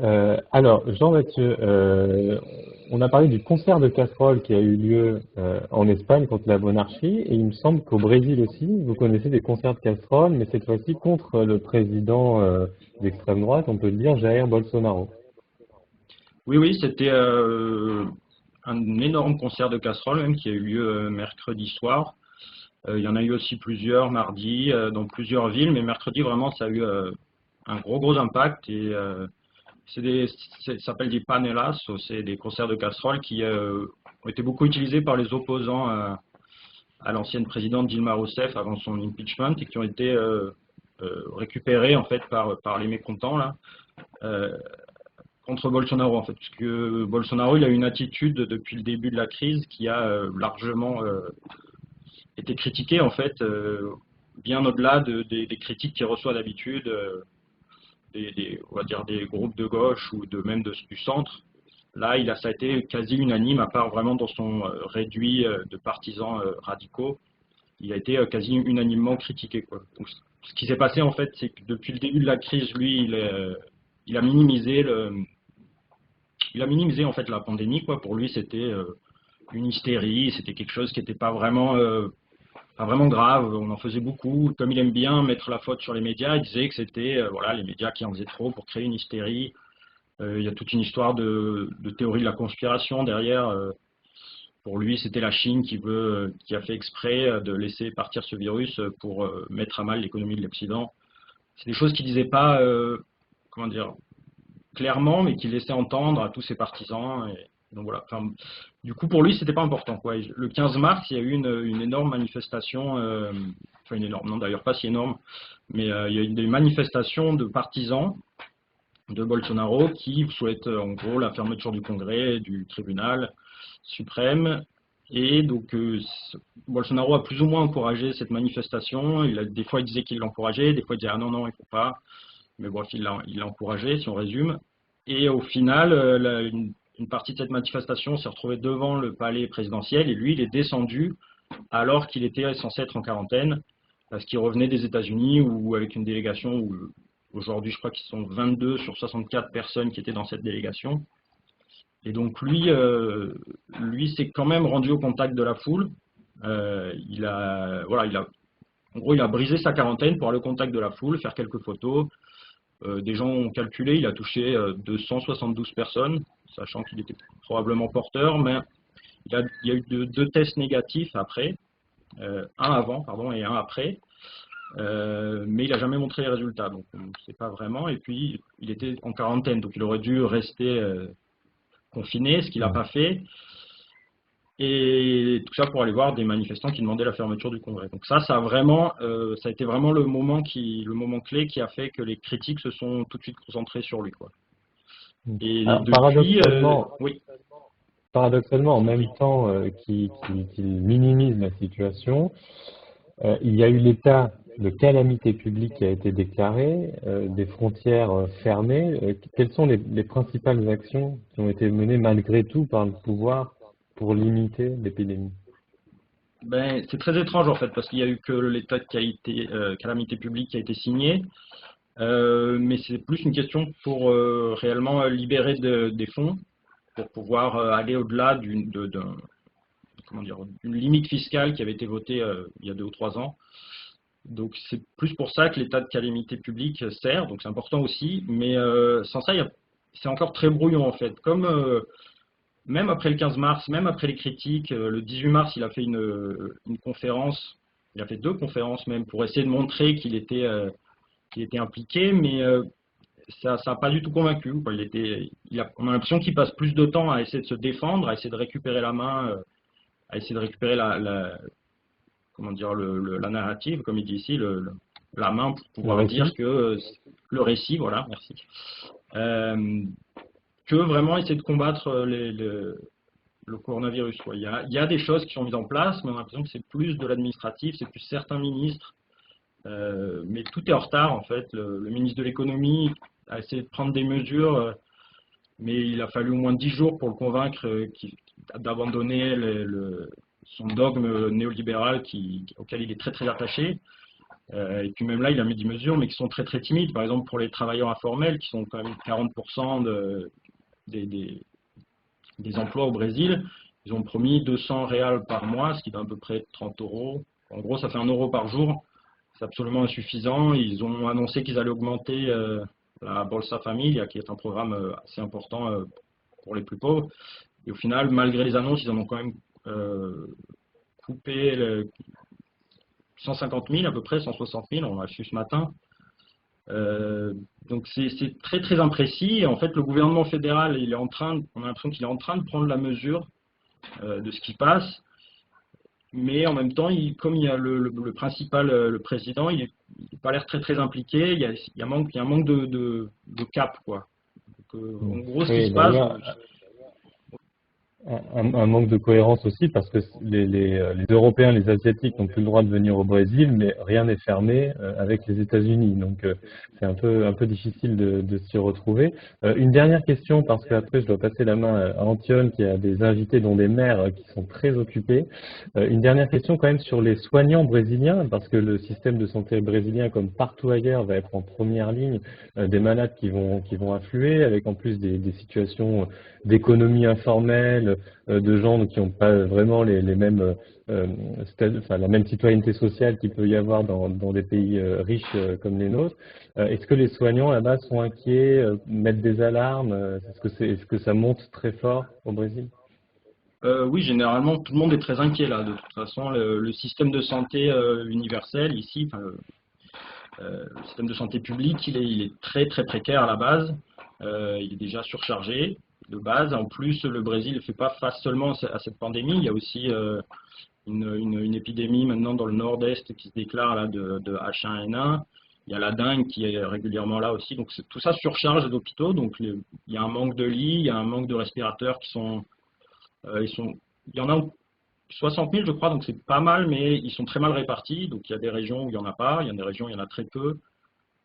Alors, Jean-Mathieu, on a parlé du concert de casseroles qui a eu lieu en Espagne contre la monarchie, et il me semble qu'au Brésil aussi, vous connaissez des concerts de casseroles, mais cette fois-ci contre le président d'extrême droite, on peut le dire, Jair Bolsonaro. Oui, c'était un énorme concert de casseroles même qui a eu lieu mercredi soir. Il y en a eu aussi plusieurs mardi dans plusieurs villes, mais mercredi vraiment ça a eu un gros impact et ça s'appelle des panelas, c'est des concerts de casseroles qui ont été beaucoup utilisés par les opposants à l'ancienne présidente Dilma Rousseff avant son impeachment et qui ont été récupérés en fait par les mécontents là contre Bolsonaro en fait, puisque Bolsonaro il a une attitude depuis le début de la crise qui a largement été critiquée en fait, bien au-delà des critiques qu'il reçoit d'habitude. On va dire des groupes de gauche ou même du centre. Là, ça a été quasi unanime, à part vraiment dans son réduit de partisans radicaux. Il a été quasi unanimement critiqué, quoi. Donc, ce qui s'est passé, en fait, c'est que depuis le début de la crise, lui, il a minimisé en fait la pandémie, quoi. Pour lui, c'était une hystérie, c'était quelque chose qui n'était pas vraiment grave, on en faisait beaucoup. Comme il aime bien mettre la faute sur les médias, il disait que c'était voilà, les médias qui en faisaient trop pour créer une hystérie. Il y a toute une histoire de théorie de la conspiration derrière. Pour lui, c'était la Chine qui a fait exprès de laisser partir ce virus pour mettre à mal l'économie de l'Occident. C'est des choses qu'il ne disait pas comment dire, clairement, mais qu'il laissait entendre à tous ses partisans. Donc voilà. Enfin, du coup, pour lui, c'était pas important, quoi. Le 15 mars, il y a eu une énorme manifestation, enfin une énorme, non d'ailleurs pas si énorme, mais il y a eu des manifestations de partisans de Bolsonaro qui souhaite en gros la fermeture du Congrès, du tribunal suprême. Et donc Bolsonaro a plus ou moins encouragé cette manifestation. Des fois il disait qu'il l'encourageait, des fois il disait ah non, non, il ne faut pas. Mais bref, il l'a encouragé, si on résume. Et au final, une partie de cette manifestation s'est retrouvée devant le palais présidentiel et lui, il est descendu alors qu'il était censé être en quarantaine parce qu'il revenait des États-Unis ou avec une délégation où aujourd'hui, je crois qu'ils sont 22 sur 64 personnes qui étaient dans cette délégation. Et donc lui s'est quand même rendu au contact de la foule. Il a brisé sa quarantaine pour aller au contact de la foule, faire quelques photos. Des gens ont calculé, il a touché 272 personnes, sachant qu'il était probablement porteur, mais il y a eu deux tests négatifs après, un avant pardon, et un après, mais il n'a jamais montré les résultats, donc on ne sait pas vraiment. Et puis il était en quarantaine, donc il aurait dû rester confiné, ce qu'il n'a pas fait. Et tout ça pour aller voir des manifestants qui demandaient la fermeture du Congrès. Donc ça a été vraiment le moment clé qui a fait que les critiques se sont tout de suite concentrées sur lui, quoi. Et alors, depuis, oui. Paradoxalement, en même temps qu'il minimise la situation, il y a eu l'état de calamité publique qui a été déclaré, des frontières fermées. Quelles sont les principales actions qui ont été menées malgré tout par le pouvoir pour limiter l'épidémie? C'est très étrange en fait, parce qu'il n'y a eu que l'état de calamité publique qui a été signé, mais c'est plus une question pour réellement libérer des fonds, pour pouvoir aller au-delà d'une limite fiscale qui avait été votée il y a 2 ou 3 ans. Donc c'est plus pour ça que l'état de calamité publique sert, donc c'est important aussi, mais sans ça, c'est encore très brouillon en fait. Comme même après le 15 mars, même après les critiques, le 18 mars, il a fait une conférence, il a fait 2 conférences même, pour essayer de montrer qu'il était impliqué, mais ça n'a pas du tout convaincu. Quoi. On a l'impression qu'il passe plus de temps à essayer de se défendre, à essayer de récupérer la main, à essayer de récupérer la narrative, comme il dit ici, la main pour pouvoir dire que le récit, voilà, merci. Que vraiment essayer de combattre le coronavirus. Quoi. Il y a des choses qui sont mises en place, mais on a l'impression que c'est plus de l'administratif, c'est plus certains ministres, mais tout est en retard en fait. Le ministre de l'économie a essayé de prendre des mesures, mais il a fallu au moins 10 jours pour le convaincre d'abandonner son dogme néolibéral auquel il est très très attaché. Et puis même là, il a mis des mesures, mais qui sont très très timides. Par exemple, pour les travailleurs informels, qui sont quand même 40% des emplois au Brésil, ils ont promis 200 reals par mois, ce qui donne à peu près 30 euros. En gros, ça fait 1 euro par jour. C'est absolument insuffisant. Ils ont annoncé qu'ils allaient augmenter la Bolsa Família, qui est un programme assez important pour les plus pauvres. Et au final, malgré les annonces, ils en ont quand même coupé 150 000 à peu près, 160 000, on l'a su ce matin. Donc c'est très très imprécis. Et en fait, le gouvernement fédéral, on a l'impression qu'il est en train de prendre la mesure de ce qui passe. Mais en même temps, comme il y a le principal, le président, il n'a pas l'air très très impliqué. Il y a un manque de cap, quoi. Donc, en gros, ce qui se passe. Un manque de cohérence aussi, parce que les Européens, les Asiatiques n'ont plus le droit de venir au Brésil, mais rien n'est fermé avec les États-Unis. Donc c'est un peu difficile de s'y retrouver. Une dernière question, parce qu'après je dois passer la main à Antione, qui a des invités, dont des maires qui sont très occupés. Une dernière question quand même sur les soignants brésiliens, parce que le système de santé brésilien, comme partout ailleurs, va être en première ligne, des malades qui vont affluer, avec en plus des situations d'économie informelle, de gens qui n'ont pas vraiment la même citoyenneté sociale qu'il peut y avoir dans des pays riches comme les nôtres. Est-ce que les soignants là-bas sont inquiets, mettent des alarmes? Est-ce que ça monte très fort au Brésil? Oui, généralement, tout le monde est très inquiet là. De toute façon, le système de santé universel ici, le système de santé publique, il est très très précaire à la base. Il est déjà surchargé de base. En plus, le Brésil ne fait pas face seulement à cette pandémie. Il y a aussi une épidémie maintenant dans le nord-est qui se déclare là, de H1N1. Il y a la dengue qui est régulièrement là aussi. Donc tout ça surcharge les hôpitaux. Donc il y a un manque de lits, il y a un manque de respirateurs qui sont, il y en a 60 000 je crois, donc c'est pas mal, mais ils sont très mal répartis. Donc il y a des régions où il n'y en a pas, il y a des régions où il y en a très peu.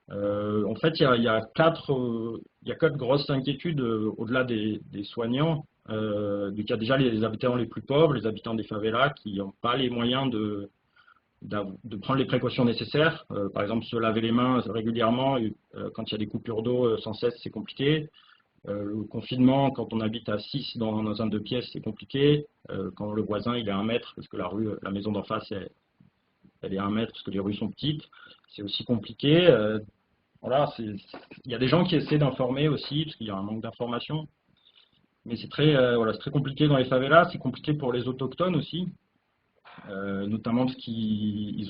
En fait, il y a quatre grosses inquiétudes au-delà des soignants. Donc il y a déjà les habitants les plus pauvres, les habitants des favelas qui n'ont pas les moyens de prendre les précautions nécessaires. Par exemple, se laver les mains régulièrement, quand il y a des coupures d'eau sans cesse, c'est compliqué. Le confinement, quand on habite à 6 dans un 2 pièces, c'est compliqué. Quand le voisin il est à 1 mètre, parce que la maison d'en face, elle est à 1 mètre, parce que les rues sont petites, c'est aussi compliqué. Voilà, il y a des gens qui essaient d'informer aussi, parce qu'il y a un manque d'information. Mais c'est voilà, très compliqué dans les favelas, c'est compliqué pour les autochtones aussi. Notamment parce qu'ils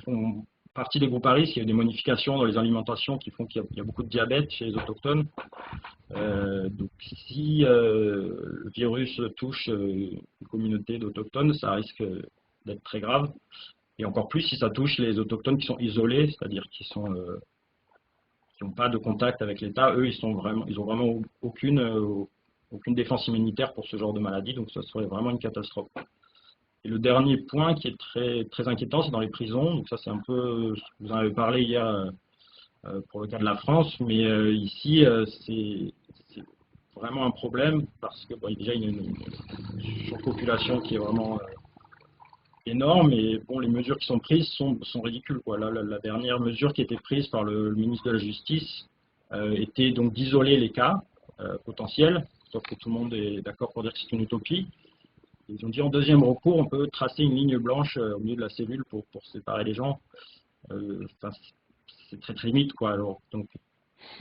font partie des groupes à risque. Il y a des modifications dans les alimentations qui font qu'il y a beaucoup de diabète chez les autochtones. Donc si le virus touche une communauté d'autochtones, ça risque d'être très grave. Et encore plus si ça touche les autochtones qui sont isolés, c'est-à-dire qui n'ont pas de contact avec l'État. Eux, ils ont vraiment aucune défense immunitaire pour ce genre de maladie, donc ça serait vraiment une catastrophe. Et le dernier point qui est très, très inquiétant, c'est dans les prisons. Donc ça, c'est un peu ce que vous en avez parlé hier pour le cas de la France, mais ici, c'est vraiment un problème parce que déjà, il y a une surpopulation qui est vraiment énorme et bon, les mesures qui sont prises sont ridicules, quoi. Là, la dernière mesure qui a été prise par le ministre de la Justice était donc d'isoler les cas potentiels, sauf que tout le monde est d'accord pour dire que c'est une utopie. Ils ont dit en deuxième recours, on peut tracer une ligne blanche au milieu de la cellule pour séparer les gens. C'est très très limite, quoi. Alors, donc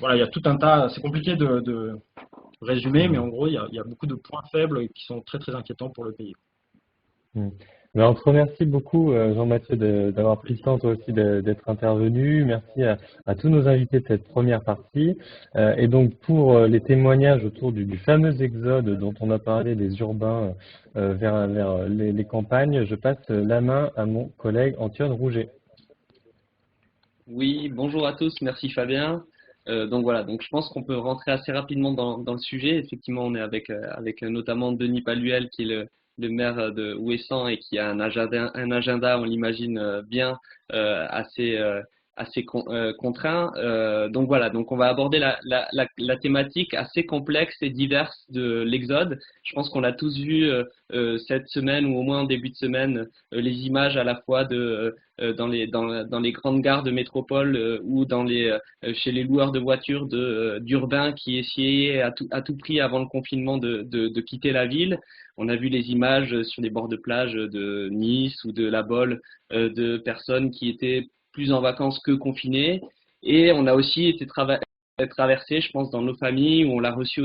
voilà, il y a tout un tas. C'est compliqué de résumer, mais en gros, il y a beaucoup de points faibles qui sont très très inquiétants pour le pays. Ben, on te remercie beaucoup, Jean-Mathieu, d'avoir pris le temps toi aussi d'être intervenu. Merci à tous nos invités de cette première partie. Et donc pour les témoignages autour du fameux exode dont on a parlé des urbains vers les campagnes, je passe la main à mon collègue Antoine Rouget. Oui, bonjour à tous, merci Fabien. Donc voilà, donc je pense qu'on peut rentrer assez rapidement dans le sujet. Effectivement, on est avec notamment Denis Paluel qui est le maire de Ouessant et qui a un agenda, on l'imagine bien, assez contraint. Donc voilà, donc on va aborder la thématique assez complexe et diverse de l'exode. Je pense qu'on a tous vu cette semaine ou au moins en début de semaine les images à la fois dans les grandes gares de métropole ou chez les loueurs de voitures d'urbains qui essayaient à tout prix avant le confinement de quitter la ville. On a vu les images sur les bords de plage de Nice ou de La Baule de personnes qui étaient plus en vacances que confinées. Et on a aussi été traversé, je pense, dans nos familles, où on a reçu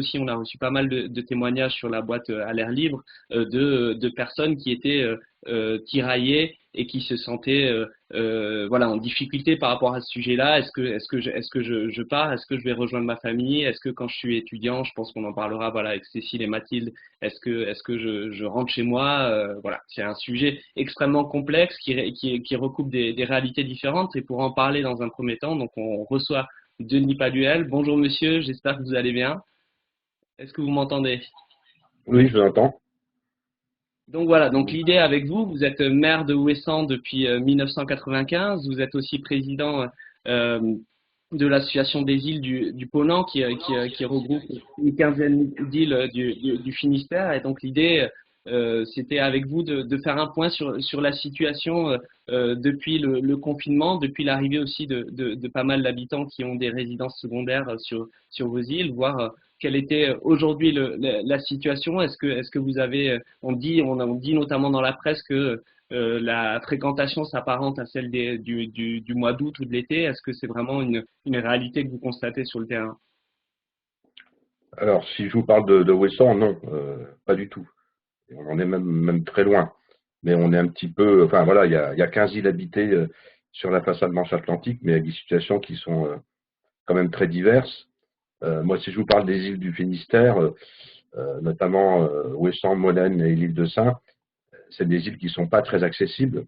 pas mal de témoignages sur la boîte à l'air libre de personnes qui étaient tiraillées et qui se sentaient voilà, en difficulté par rapport à ce sujet-là. Est-ce que je pars? Est-ce que je vais rejoindre ma famille? Est-ce que quand je suis étudiant, je pense qu'on en parlera voilà, avec Cécile et Mathilde, est-ce que je rentre chez moi? Voilà, c'est un sujet extrêmement complexe qui recoupe des réalités différentes. Et pour en parler dans un premier temps, donc on reçoit Denis Paluel. Bonjour monsieur, j'espère que vous allez bien. Est-ce que vous m'entendez? Oui, je vous entends. Donc voilà, donc l'idée avec vous, vous êtes maire de Ouessant depuis 1995, vous êtes aussi président de l'association des îles du Ponant qui regroupe une quinzaine d'îles du Finistère. Et donc l'idée, c'était avec vous de faire un point sur la situation depuis le confinement, depuis l'arrivée aussi de pas mal d'habitants qui ont des résidences secondaires sur vos îles, voir quelle était aujourd'hui la situation. Est-ce que vous avez, on dit notamment dans la presse que la fréquentation s'apparente à celle du mois d'août ou de l'été. Est-ce que c'est vraiment une réalité que vous constatez sur le terrain? Alors, si je vous parle de Ouessant, non, pas du tout. On en est même très loin. Mais on est un petit peu, enfin voilà, il y a 15 îles habitées sur la façade Manche-Atlantique, mais il y a des situations qui sont quand même très diverses. Moi, si je vous parle des îles du Finistère, notamment Ouessant, Molène et l'île de Saint, c'est des îles qui ne sont pas très accessibles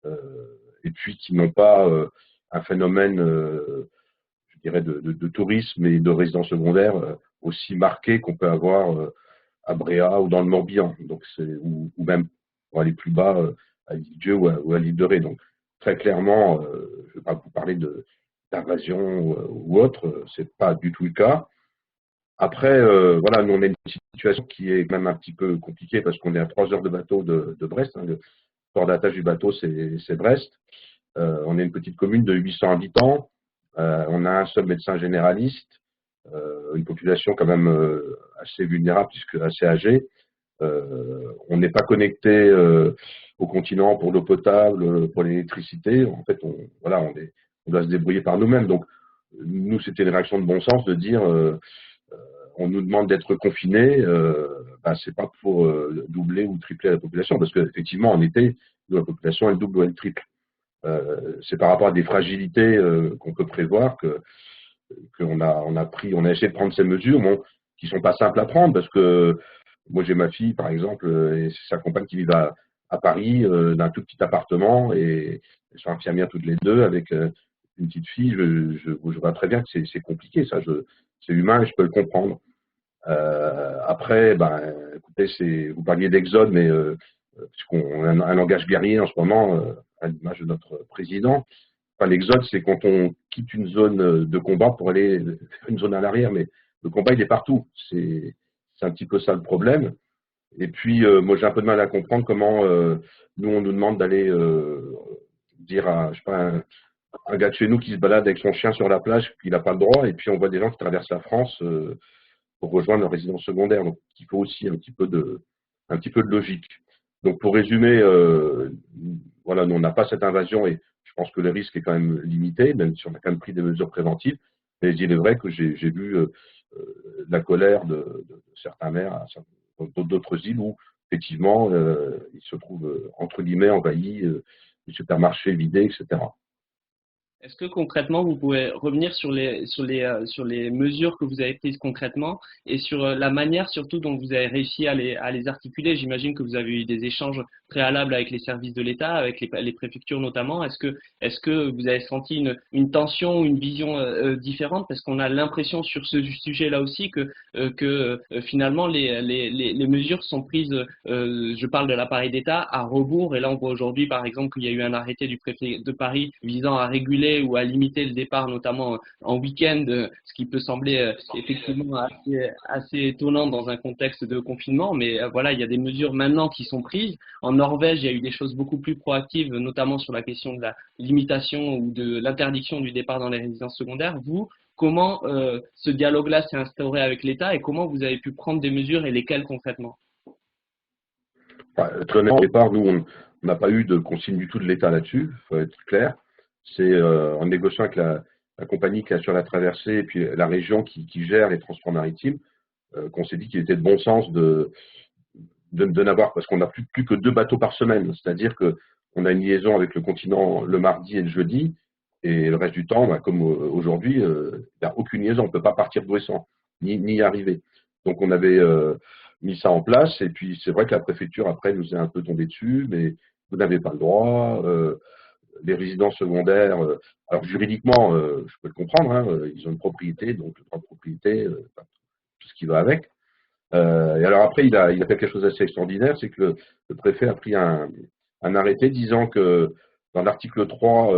et puis qui n'ont pas un phénomène, je dirais, de tourisme et de résidence secondaire aussi marqué qu'on peut avoir à Bréa ou dans le Morbihan, donc ou même pour aller plus bas à l'île-Dieu ou à l'île de Ré. Donc très clairement, je ne vais pas vous parler d'invasion ou autre, c'est pas du tout le cas. Après, voilà, nous on a une situation qui est même un petit peu compliquée parce qu'on est à 3 heures de bateau de Brest. Hein, le port d'attache du bateau, c'est Brest. On est une petite commune de 800 habitants. On a un seul médecin généraliste, une population quand même assez vulnérable puisque assez âgée. On n'est pas connecté au continent pour l'eau potable, pour l'électricité. En fait, on doit se débrouiller par nous-mêmes. Donc, nous, c'était une réaction de bon sens de dire on nous demande d'être confinés, c'est pas pour doubler ou tripler la population, parce qu'effectivement, en été, la population, elle double ou elle triple. C'est par rapport à des fragilités qu'on peut prévoir qu'on a essayé de prendre ces mesures, qui sont pas simples à prendre, parce que moi, j'ai ma fille, par exemple, et c'est sa compagne qui vit à Paris, d'un tout petit appartement, et elles sont infirmières toutes les deux, avec une petite fille. Je vois très bien que c'est compliqué, ça. C'est humain et je peux le comprendre. Après, écoutez, vous parliez d'exode, mais puisqu'on a un langage guerrier en ce moment, à l'image de notre président. Enfin, l'exode, c'est quand on quitte une zone de combat pour aller vers une zone à l'arrière, mais le combat, il est partout. C'est un petit peu ça le problème. Et puis, moi, j'ai un peu de mal à comprendre comment nous, on nous demande d'aller dire à, je sais pas, un gars de chez nous qui se balade avec son chien sur la plage, puis il n'a pas le droit, et puis on voit des gens qui traversent la France pour rejoindre leur résidence secondaire. Donc, il faut aussi un petit peu de logique. Donc, pour résumer, voilà, nous, on n'a pas cette invasion et je pense que le risque est quand même limité, même si on a quand même pris des mesures préventives. Mais il est vrai que j'ai vu la colère de certains maires d'autres îles où, effectivement, ils se trouvent, entre guillemets, envahis, les supermarchés vidés, etc. Est-ce que concrètement, vous pouvez revenir sur les mesures que vous avez prises concrètement et sur la manière surtout dont vous avez réussi à les articuler? J'imagine que vous avez eu des échanges préalables avec les services de l'État, avec les préfectures notamment. Est-ce que vous avez senti une tension ou une vision différente? Parce qu'on a l'impression sur ce sujet-là aussi que finalement les mesures sont prises, je parle de l'appareil d'État, à rebours. Et là, on voit aujourd'hui, par exemple, qu'il y a eu un arrêté du préfet de Paris visant à réguler ou à limiter le départ, notamment en week-end, ce qui peut sembler effectivement assez étonnant dans un contexte de confinement. Mais voilà, il y a des mesures maintenant qui sont prises. En Norvège, il y a eu des choses beaucoup plus proactives, notamment sur la question de la limitation ou de l'interdiction du départ dans les résidences secondaires. Vous, comment ce dialogue-là s'est instauré avec l'État et comment vous avez pu prendre des mesures et lesquelles concrètement? Très honnêtement, au départ, nous, on n'a pas eu de consigne du tout de l'État là-dessus, il faut être clair. C'est en négociant avec la compagnie qui assure la traversée et puis la région qui gère les transports maritimes qu'on s'est dit qu'il était de bon sens de n'avoir, parce qu'on n'a plus que 2 bateaux par semaine. C'est-à-dire qu'on a une liaison avec le continent le mardi et le jeudi, et le reste du temps, comme aujourd'hui, il n'y a aucune liaison. On ne peut pas partir d'Ouessant, ni y arriver. Donc on avait mis ça en place, et puis c'est vrai que la préfecture, après, nous est un peu tombée dessus, mais vous n'avez pas le droit. Les résidences secondaires, alors juridiquement, je peux le comprendre, hein, ils ont une propriété, donc le droit de propriété, tout ce qui va avec. Et alors après, il a fait quelque chose d'assez extraordinaire, c'est que le préfet a pris un arrêté disant que dans l'article 3,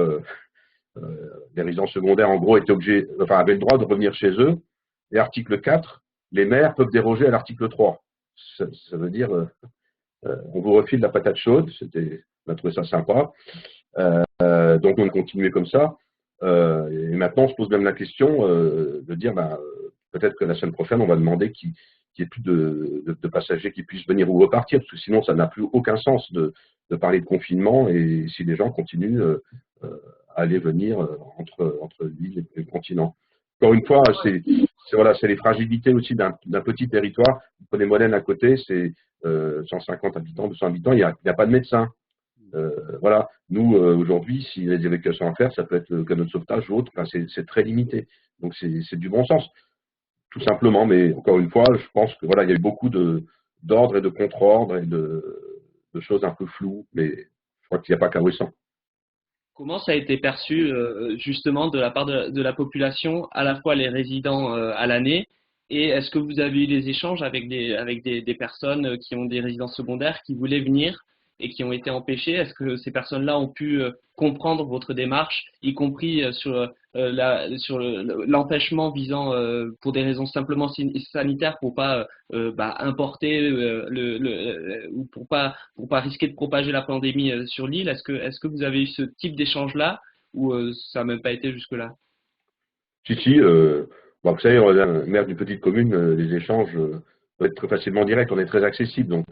les résidences secondaires, en gros, avaient le droit de revenir chez eux. Et article 4, les maires peuvent déroger à l'article 3. Ça veut dire, on vous refile la patate chaude, on a trouvé ça sympa. Donc on a continué comme ça. Et maintenant, on se pose même la question de dire, peut-être que la semaine prochaine, on va demander qu'il n'y ait plus de passagers qui puissent venir ou repartir, parce que sinon, ça n'a plus aucun sens de parler de confinement et si les gens continuent à aller venir entre l'île et le continent. Encore une fois, c'est les fragilités aussi d'un petit territoire. Vous prenez Molène à côté, c'est 150 habitants, 200 habitants, il n'y a pas de médecin. Voilà, nous aujourd'hui, s'il y a des évacuations à faire, ça peut être le canot de sauvetage ou autre, c'est très limité. Donc c'est du bon sens, tout simplement. Mais encore une fois, je pense que voilà, il y a eu beaucoup d'ordres et de contre-ordres et de choses un peu floues, mais je crois qu'il n'y a pas qu'à Ouessant. Comment ça a été perçu justement de la part de la population, à la fois les résidents à l'année, et est-ce que vous avez eu des échanges avec des personnes qui ont des résidences secondaires qui voulaient venir et qui ont été empêchées? Est-ce que ces personnes-là ont pu comprendre votre démarche, y compris sur l'empêchement visant pour des raisons simplement sanitaires pour pas importer ou pour pas risquer de propager la pandémie sur l'île? Est-ce que vous avez eu ce type d'échange-là ou ça n'a même pas été jusque-là? Si, bon, vous savez, on est un maire d'une petite commune, les échanges peuvent être très facilement directs, on est très accessible. Donc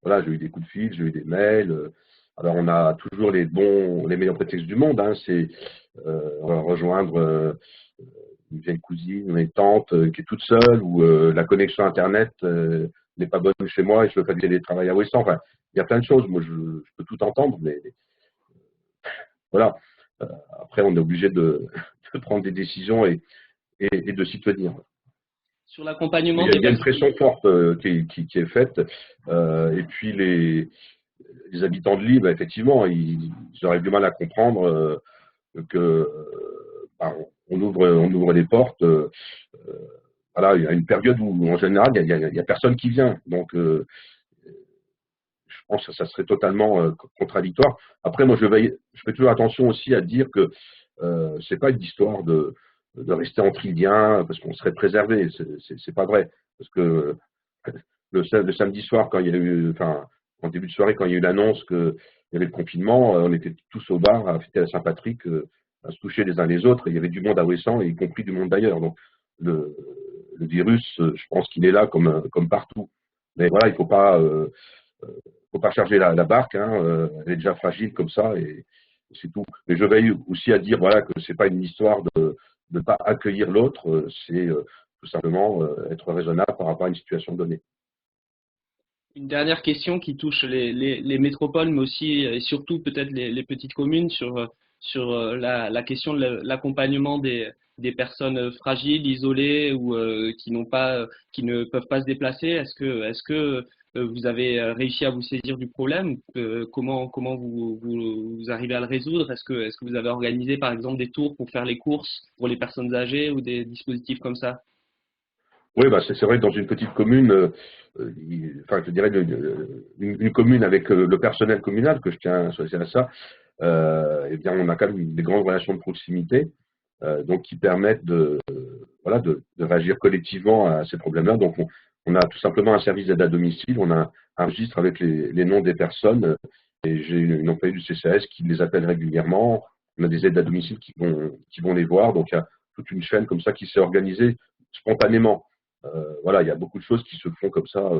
voilà, j'ai eu des coups de fil, j'ai eu des mails. Alors on a toujours les meilleurs prétextes du monde, hein, c'est rejoindre une vieille cousine, une tante qui est toute seule, ou la connexion Internet n'est pas bonne chez moi et je veux faire du télétravail à Ouessant. Enfin, il y a plein de choses. Moi, je peux tout entendre, mais voilà. Après, on est obligé de prendre des décisions et de s'y tenir. Sur l'accompagnement Il y a une pression forte qui est faite. Et puis les habitants de l'île, bah, effectivement, ils auraient du mal à comprendre que on ouvre les portes. Voilà, il y a une période où, en général, il y a personne qui vient. Donc, je pense que ça serait totalement contradictoire. Après, moi, je fais toujours attention aussi à dire que c'est pas une histoire de rester entre Iliens parce qu'on serait préservé. C'est pas vrai. Parce que le samedi soir, quand il y a eu, enfin, en début de soirée, quand il y a eu l'annonce qu'il y avait le confinement, on était tous au bar à fêter la Saint-Patrick, à se toucher les uns les autres. Et il y avait du monde à Ouessant, y compris du monde d'ailleurs. Donc, le virus, je pense qu'il est là comme partout. Mais voilà, il faut pas charger la barque, hein, elle est déjà fragile comme ça et c'est tout. Mais je veille aussi à dire voilà que c'est pas une histoire de ne pas accueillir l'autre, c'est tout simplement être raisonnable par rapport à une situation donnée. Une dernière question qui touche les métropoles, mais aussi et surtout peut-être les petites communes sur la question de l'accompagnement des personnes fragiles, isolées ou qui ne peuvent pas se déplacer. Est-ce que vous avez réussi à vous saisir du problème? Comment vous arrivez à le résoudre? Est-ce que vous avez organisé par exemple des tours pour faire les courses pour les personnes âgées ou des dispositifs comme ça? Oui, bah c'est vrai que dans une petite commune, enfin je dirais une commune avec le personnel communal, que je tiens à choisir à ça, eh bien on a quand même des grandes relations de proximité, donc qui permettent voilà, de réagir collectivement à ces problèmes-là. Donc on a tout simplement un service d'aide à domicile, on a un registre avec les noms des personnes, et j'ai une employée du CCAS qui les appelle régulièrement. On a des aides à domicile qui vont les voir, donc il y a toute une chaîne comme ça qui s'est organisée spontanément. Voilà, il y a beaucoup de choses qui se font comme ça,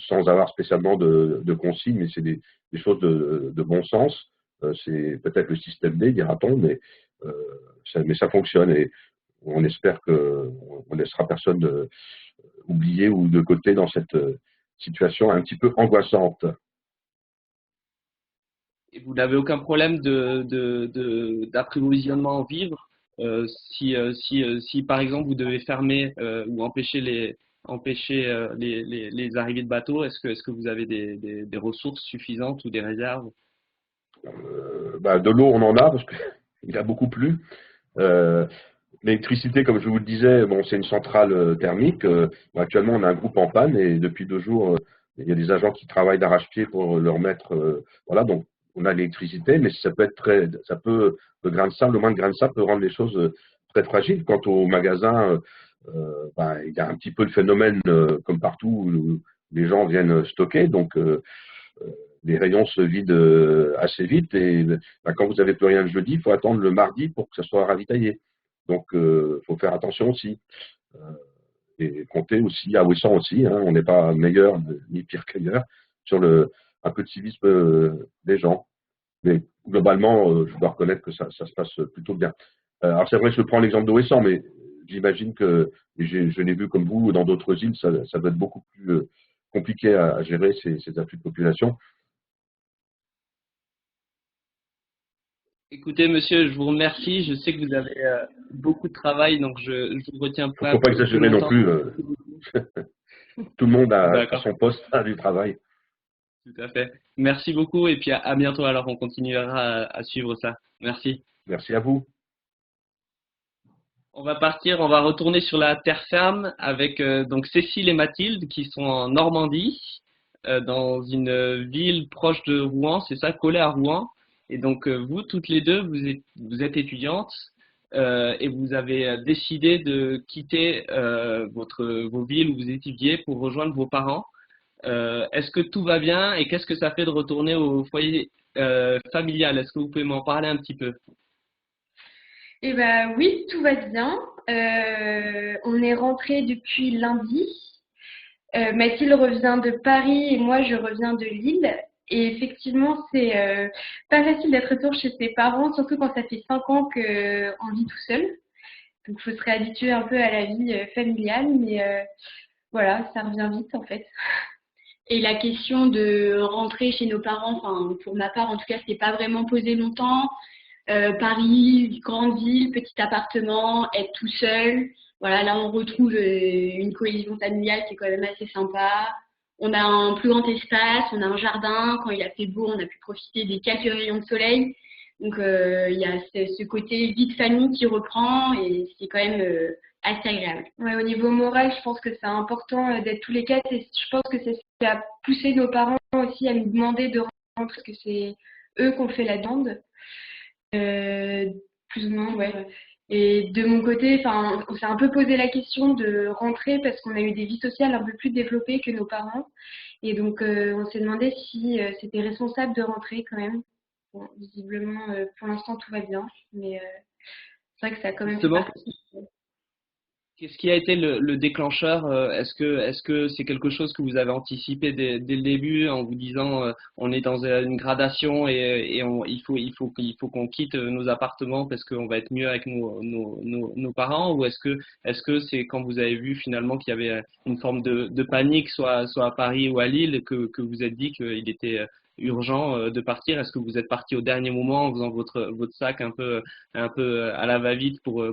sans avoir spécialement de consignes, mais c'est des choses de bon sens. C'est peut-être le système D, dira-t-on, mais ça fonctionne et on espère qu'on ne laissera personne oublié ou de côté dans cette situation un petit peu angoissante. Et vous n'avez aucun problème d'approvisionnement en vivres si par exemple vous devez fermer ou empêcher les arrivées de bateaux, est-ce que vous avez des ressources suffisantes ou des réserves? De l'eau, on en a parce qu'il y a beaucoup plu. L'électricité, comme je vous le disais, bon, c'est une centrale thermique. Actuellement, on a un groupe en panne et depuis 2 jours, il y a des agents qui travaillent d'arrache-pied pour le remettre. Voilà, donc on a l'électricité, mais le grain de sable, le moins de grain de sable peut rendre les choses très fragiles. Quant au magasin, il y a un petit peu le phénomène comme partout où les gens viennent stocker, donc les rayons se vident assez vite et quand vous n'avez plus rien le jeudi, il faut attendre le mardi pour que ça soit ravitaillé. Donc, il faut faire attention aussi. Et compter aussi, à Ouessant aussi, hein, on n'est pas meilleur ni pire qu'ailleurs, sur un peu de civisme des gens. Mais globalement, je dois reconnaître que ça se passe plutôt bien. Alors, c'est vrai que je prends l'exemple de Ouessant, mais j'imagine que, et je l'ai vu comme vous, dans d'autres îles, ça va être beaucoup plus compliqué à gérer ces afflux de population. Écoutez, monsieur, je vous remercie. Je sais que vous avez beaucoup de travail, donc je ne vous retiens Il ne pas faut pas plus exagérer non longtemps. plus. Tout le monde à D'accord. son poste a du travail. Tout à fait. Merci beaucoup et puis à bientôt. Alors, on continuera à suivre ça. Merci. Merci à vous. On va partir, on va retourner sur la terre ferme avec donc Cécile et Mathilde qui sont en Normandie, dans une ville proche de Rouen, c'est ça, collée à Rouen. Et donc vous, toutes les deux, vous êtes étudiantes et vous avez décidé de quitter vos villes où vous étudiez pour rejoindre vos parents. Est-ce que tout va bien et qu'est-ce que ça fait de retourner au foyer familial? Est-ce que vous pouvez m'en parler un petit peu? Eh ben oui, tout va bien. On est rentré depuis lundi. Mathilde revient de Paris et moi je reviens de Lille. Et effectivement, c'est pas facile d'être retour chez ses parents, surtout quand ça fait 5 ans qu'on vit tout seul. Donc, il faut se réhabituer un peu à la vie familiale, mais voilà, ça revient vite en fait. Et la question de rentrer chez nos parents, enfin pour ma part en tout cas, c'était pas vraiment posé longtemps. Paris, grande ville, petit appartement, être tout seul. Voilà, là on retrouve une cohésion familiale qui est quand même assez sympa. On a un plus grand espace, on a un jardin. Quand il a fait beau, on a pu profiter des quelques rayons de soleil. Donc il y a ce côté vie de famille qui reprend et c'est quand même assez agréable. Ouais, au niveau moral, je pense que c'est important d'être tous les quatre et je pense que c'est ce qui a poussé nos parents aussi à nous demander de rentrer parce que c'est eux qui ont fait la demande. Plus ou moins, ouais. Et de mon côté, enfin, on s'est un peu posé la question de rentrer parce qu'on a eu des vies sociales un peu plus développées que nos parents. Et donc, on s'est demandé si c'était responsable de rentrer quand même. Bon, visiblement, pour l'instant, tout va bien. Mais c'est vrai que ça a quand même fait Justement, partie. qu'est-ce qui a été le déclencheur? Est-ce que c'est quelque chose que vous avez anticipé dès le début en vous disant on est dans une gradation et il faut qu'on quitte nos appartements parce qu'on va être mieux avec nos parents? Ou est-ce que c'est quand vous avez vu finalement qu'il y avait une forme de panique soit à Paris ou à Lille que vous êtes dit qu'il était urgent de partir? Est-ce que vous êtes parti au dernier moment en faisant votre sac un peu à la va-vite pour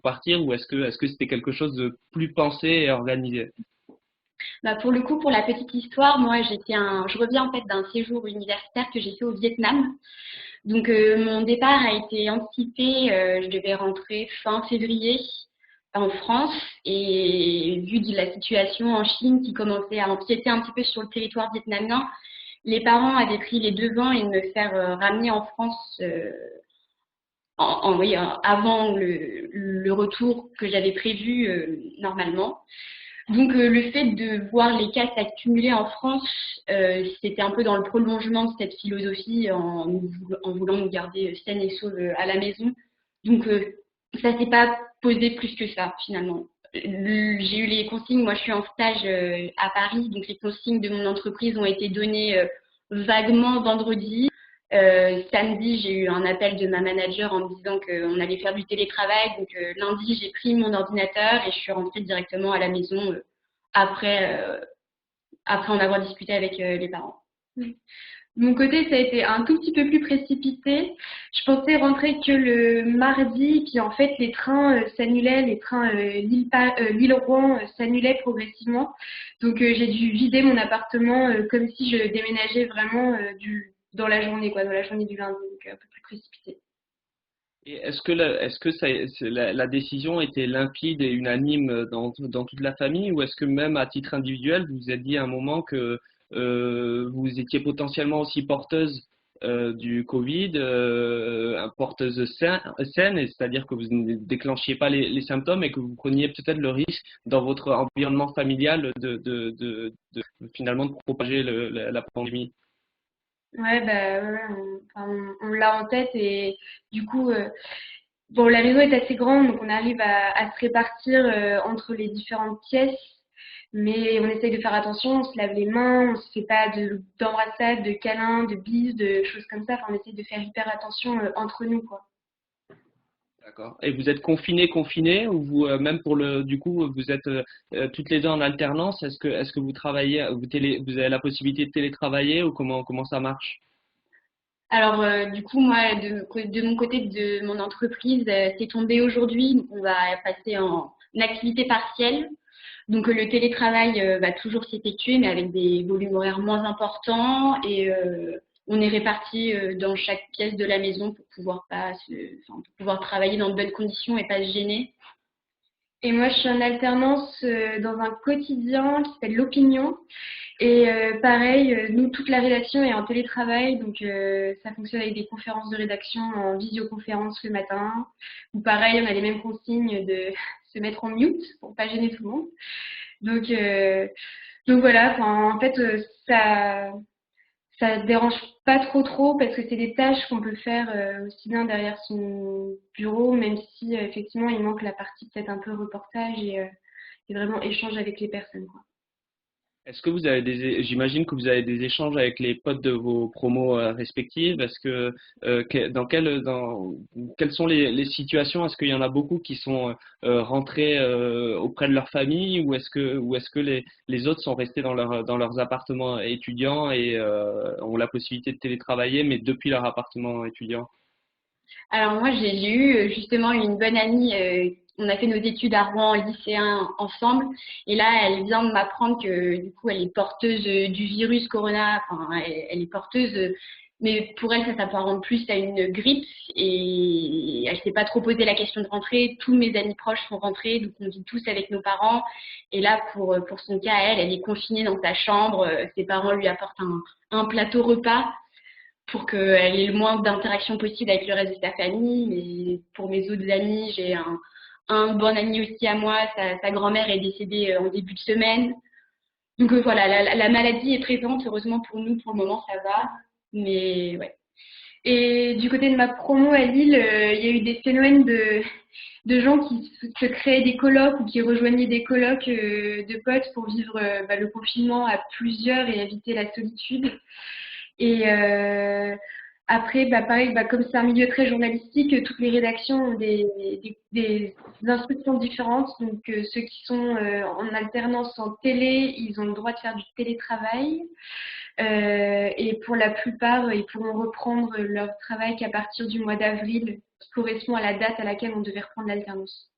partir, ou est-ce que c'était quelque chose de plus pensé et organisé? Bah pour le coup, pour la petite histoire, moi je reviens en fait d'un séjour universitaire que j'ai fait au Vietnam. Donc mon départ a été anticipé, je devais rentrer fin février en France et vu de la situation en Chine qui commençait à empiéter un petit peu sur le territoire vietnamien, les parents avaient pris les devants et me faire ramener en France oui, avant le retour que j'avais prévu normalement. Donc le fait de voir les cas s'accumuler en France, c'était un peu dans le prolongement de cette philosophie en voulant nous garder saines et sauves à la maison. Donc ça s'est pas posé plus que ça finalement. J'ai eu les consignes, moi je suis en stage à Paris, donc les consignes de mon entreprise ont été données vaguement vendredi. Samedi, j'ai eu un appel de ma manager en me disant qu'on allait faire du télétravail. Donc lundi, j'ai pris mon ordinateur et je suis rentrée directement à la maison après en avoir discuté avec les parents. De mon côté, ça a été un tout petit peu plus précipité. Je pensais rentrer que le mardi, puis en fait, les trains s'annulaient, les trains Lille-Rouen s'annulaient progressivement. Donc, j'ai dû vider mon appartement comme si je déménageais vraiment dans la journée, quoi, dans la journée du lundi, donc un peu plus précipité. Et est-ce que la décision était limpide et unanime dans toute la famille, ou est-ce que même à titre individuel, vous vous êtes dit à un moment que vous étiez potentiellement aussi porteuse du Covid, porteuse saine, c'est-à-dire que vous ne déclenchiez pas les symptômes et que vous preniez peut-être le risque dans votre environnement familial de finalement de propager la pandémie? Ouais, bah, ouais, on l'a en tête et du coup, bon, la maison est assez grande, donc on arrive à se répartir entre les différentes pièces, mais on essaye de faire attention, on se lave les mains, on se fait pas d'embrassades, de câlins, de bises, de choses comme ça. Enfin, on essaye de faire hyper attention entre nous, quoi. D'accord. Et vous êtes confinés, ou vous même du coup vous êtes toutes les deux en alternance. Est-ce que vous travaillez, vous avez la possibilité de télétravailler, ou comment ça marche? Alors du coup, moi, de mon côté, de mon entreprise, c'est tombé aujourd'hui. Donc on va passer en activité partielle. Donc le télétravail va toujours s'effectuer, mais avec des volumes horaires moins importants et on est répartis dans chaque pièce de la maison pour pour pouvoir travailler dans de bonnes conditions et pas se gêner. Et moi, je suis en alternance dans un quotidien qui s'appelle L'Opinion. Et pareil, nous, toute la rédaction est en télétravail, donc ça fonctionne avec des conférences de rédaction en visioconférence le matin. Ou pareil, on a les mêmes consignes de se mettre en mute pour pas gêner tout le monde. Donc voilà, en fait, ça dérange pas trop parce que c'est des tâches qu'on peut faire aussi bien derrière son bureau, même si effectivement il manque la partie peut-être un peu reportage et vraiment échange avec les personnes, quoi. Est-ce que vous avez j'imagine que vous avez des échanges avec les potes de vos promos respectives. Est-ce que quelles sont les situations? Est-ce qu'il y en a beaucoup qui sont rentrés auprès de leur famille, ou est-ce que les autres sont restés dans leurs appartements étudiants et ont la possibilité de télétravailler, mais depuis leur appartement étudiant? Alors moi, j'ai eu justement une bonne amie. On a fait nos études à Rouen lycéen ensemble. Et là, elle vient de m'apprendre que du coup, elle est porteuse du virus corona. Enfin, elle est porteuse, mais pour elle, ça s'apparente plus à une grippe. Et elle s'est pas trop posé la question de rentrer. Tous mes amis proches sont rentrés, donc on vit tous avec nos parents. Et là, pour son cas, elle est confinée dans sa chambre. Ses parents lui apportent un plateau repas pour qu'elle ait le moins d'interaction possible avec le reste de sa famille. Mais pour mes autres amis, j'ai un bon ami aussi à moi, sa grand-mère est décédée en début de semaine. Donc voilà, la maladie est présente, heureusement pour nous, pour le moment ça va. Mais ouais. Et du côté de ma promo à Lille, il y a eu des phénomènes de gens qui se créaient des colocs ou qui rejoignaient des colocs de potes pour vivre le confinement à plusieurs et éviter la solitude. Et après, pareil, comme c'est un milieu très journalistique, toutes les rédactions ont des instructions différentes. Donc, ceux qui sont en alternance en télé, ils ont le droit de faire du télétravail. Et pour la plupart, ils pourront reprendre leur travail qu'à partir du mois d'avril, qui correspond à la date à laquelle on devait reprendre l'alternance.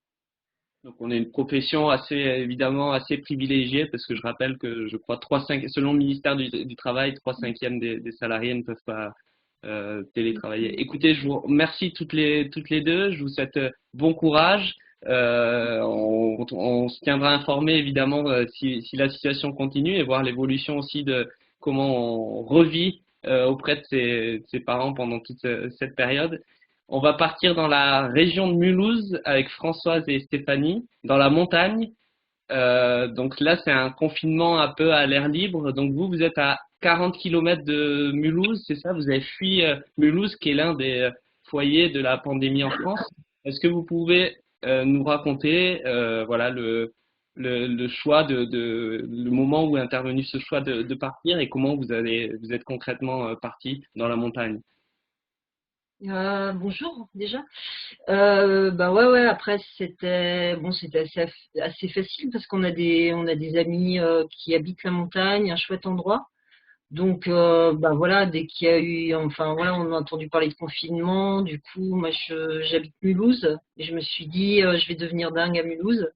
Donc on est une profession évidemment assez privilégiée, parce que je rappelle que je crois selon le ministère du Travail, 3/5 des salariés ne peuvent pas télétravailler. Écoutez, je vous remercie toutes les deux. Je vous souhaite bon courage. On se tiendra informé évidemment si la situation continue, et voir l'évolution aussi de comment on revit auprès de ses parents pendant toute cette période. On va partir dans la région de Mulhouse avec Françoise et Stéphanie, dans la montagne. Donc là, c'est un confinement un peu à l'air libre. Donc vous êtes à 40 km de Mulhouse, c'est ça? Vous avez fui Mulhouse, qui est l'un des foyers de la pandémie en France. Est-ce que vous pouvez nous raconter voilà le choix le moment où est intervenu ce choix de partir, et comment vous êtes concrètement parti dans la montagne? Bonjour déjà. Ouais, après c'était assez facile parce qu'on a des amis qui habitent la montagne, un chouette endroit. Donc voilà, dès qu'il y a eu, enfin voilà, on a entendu parler de confinement. Du coup, moi j'habite Mulhouse et je me suis dit je vais devenir dingue à Mulhouse.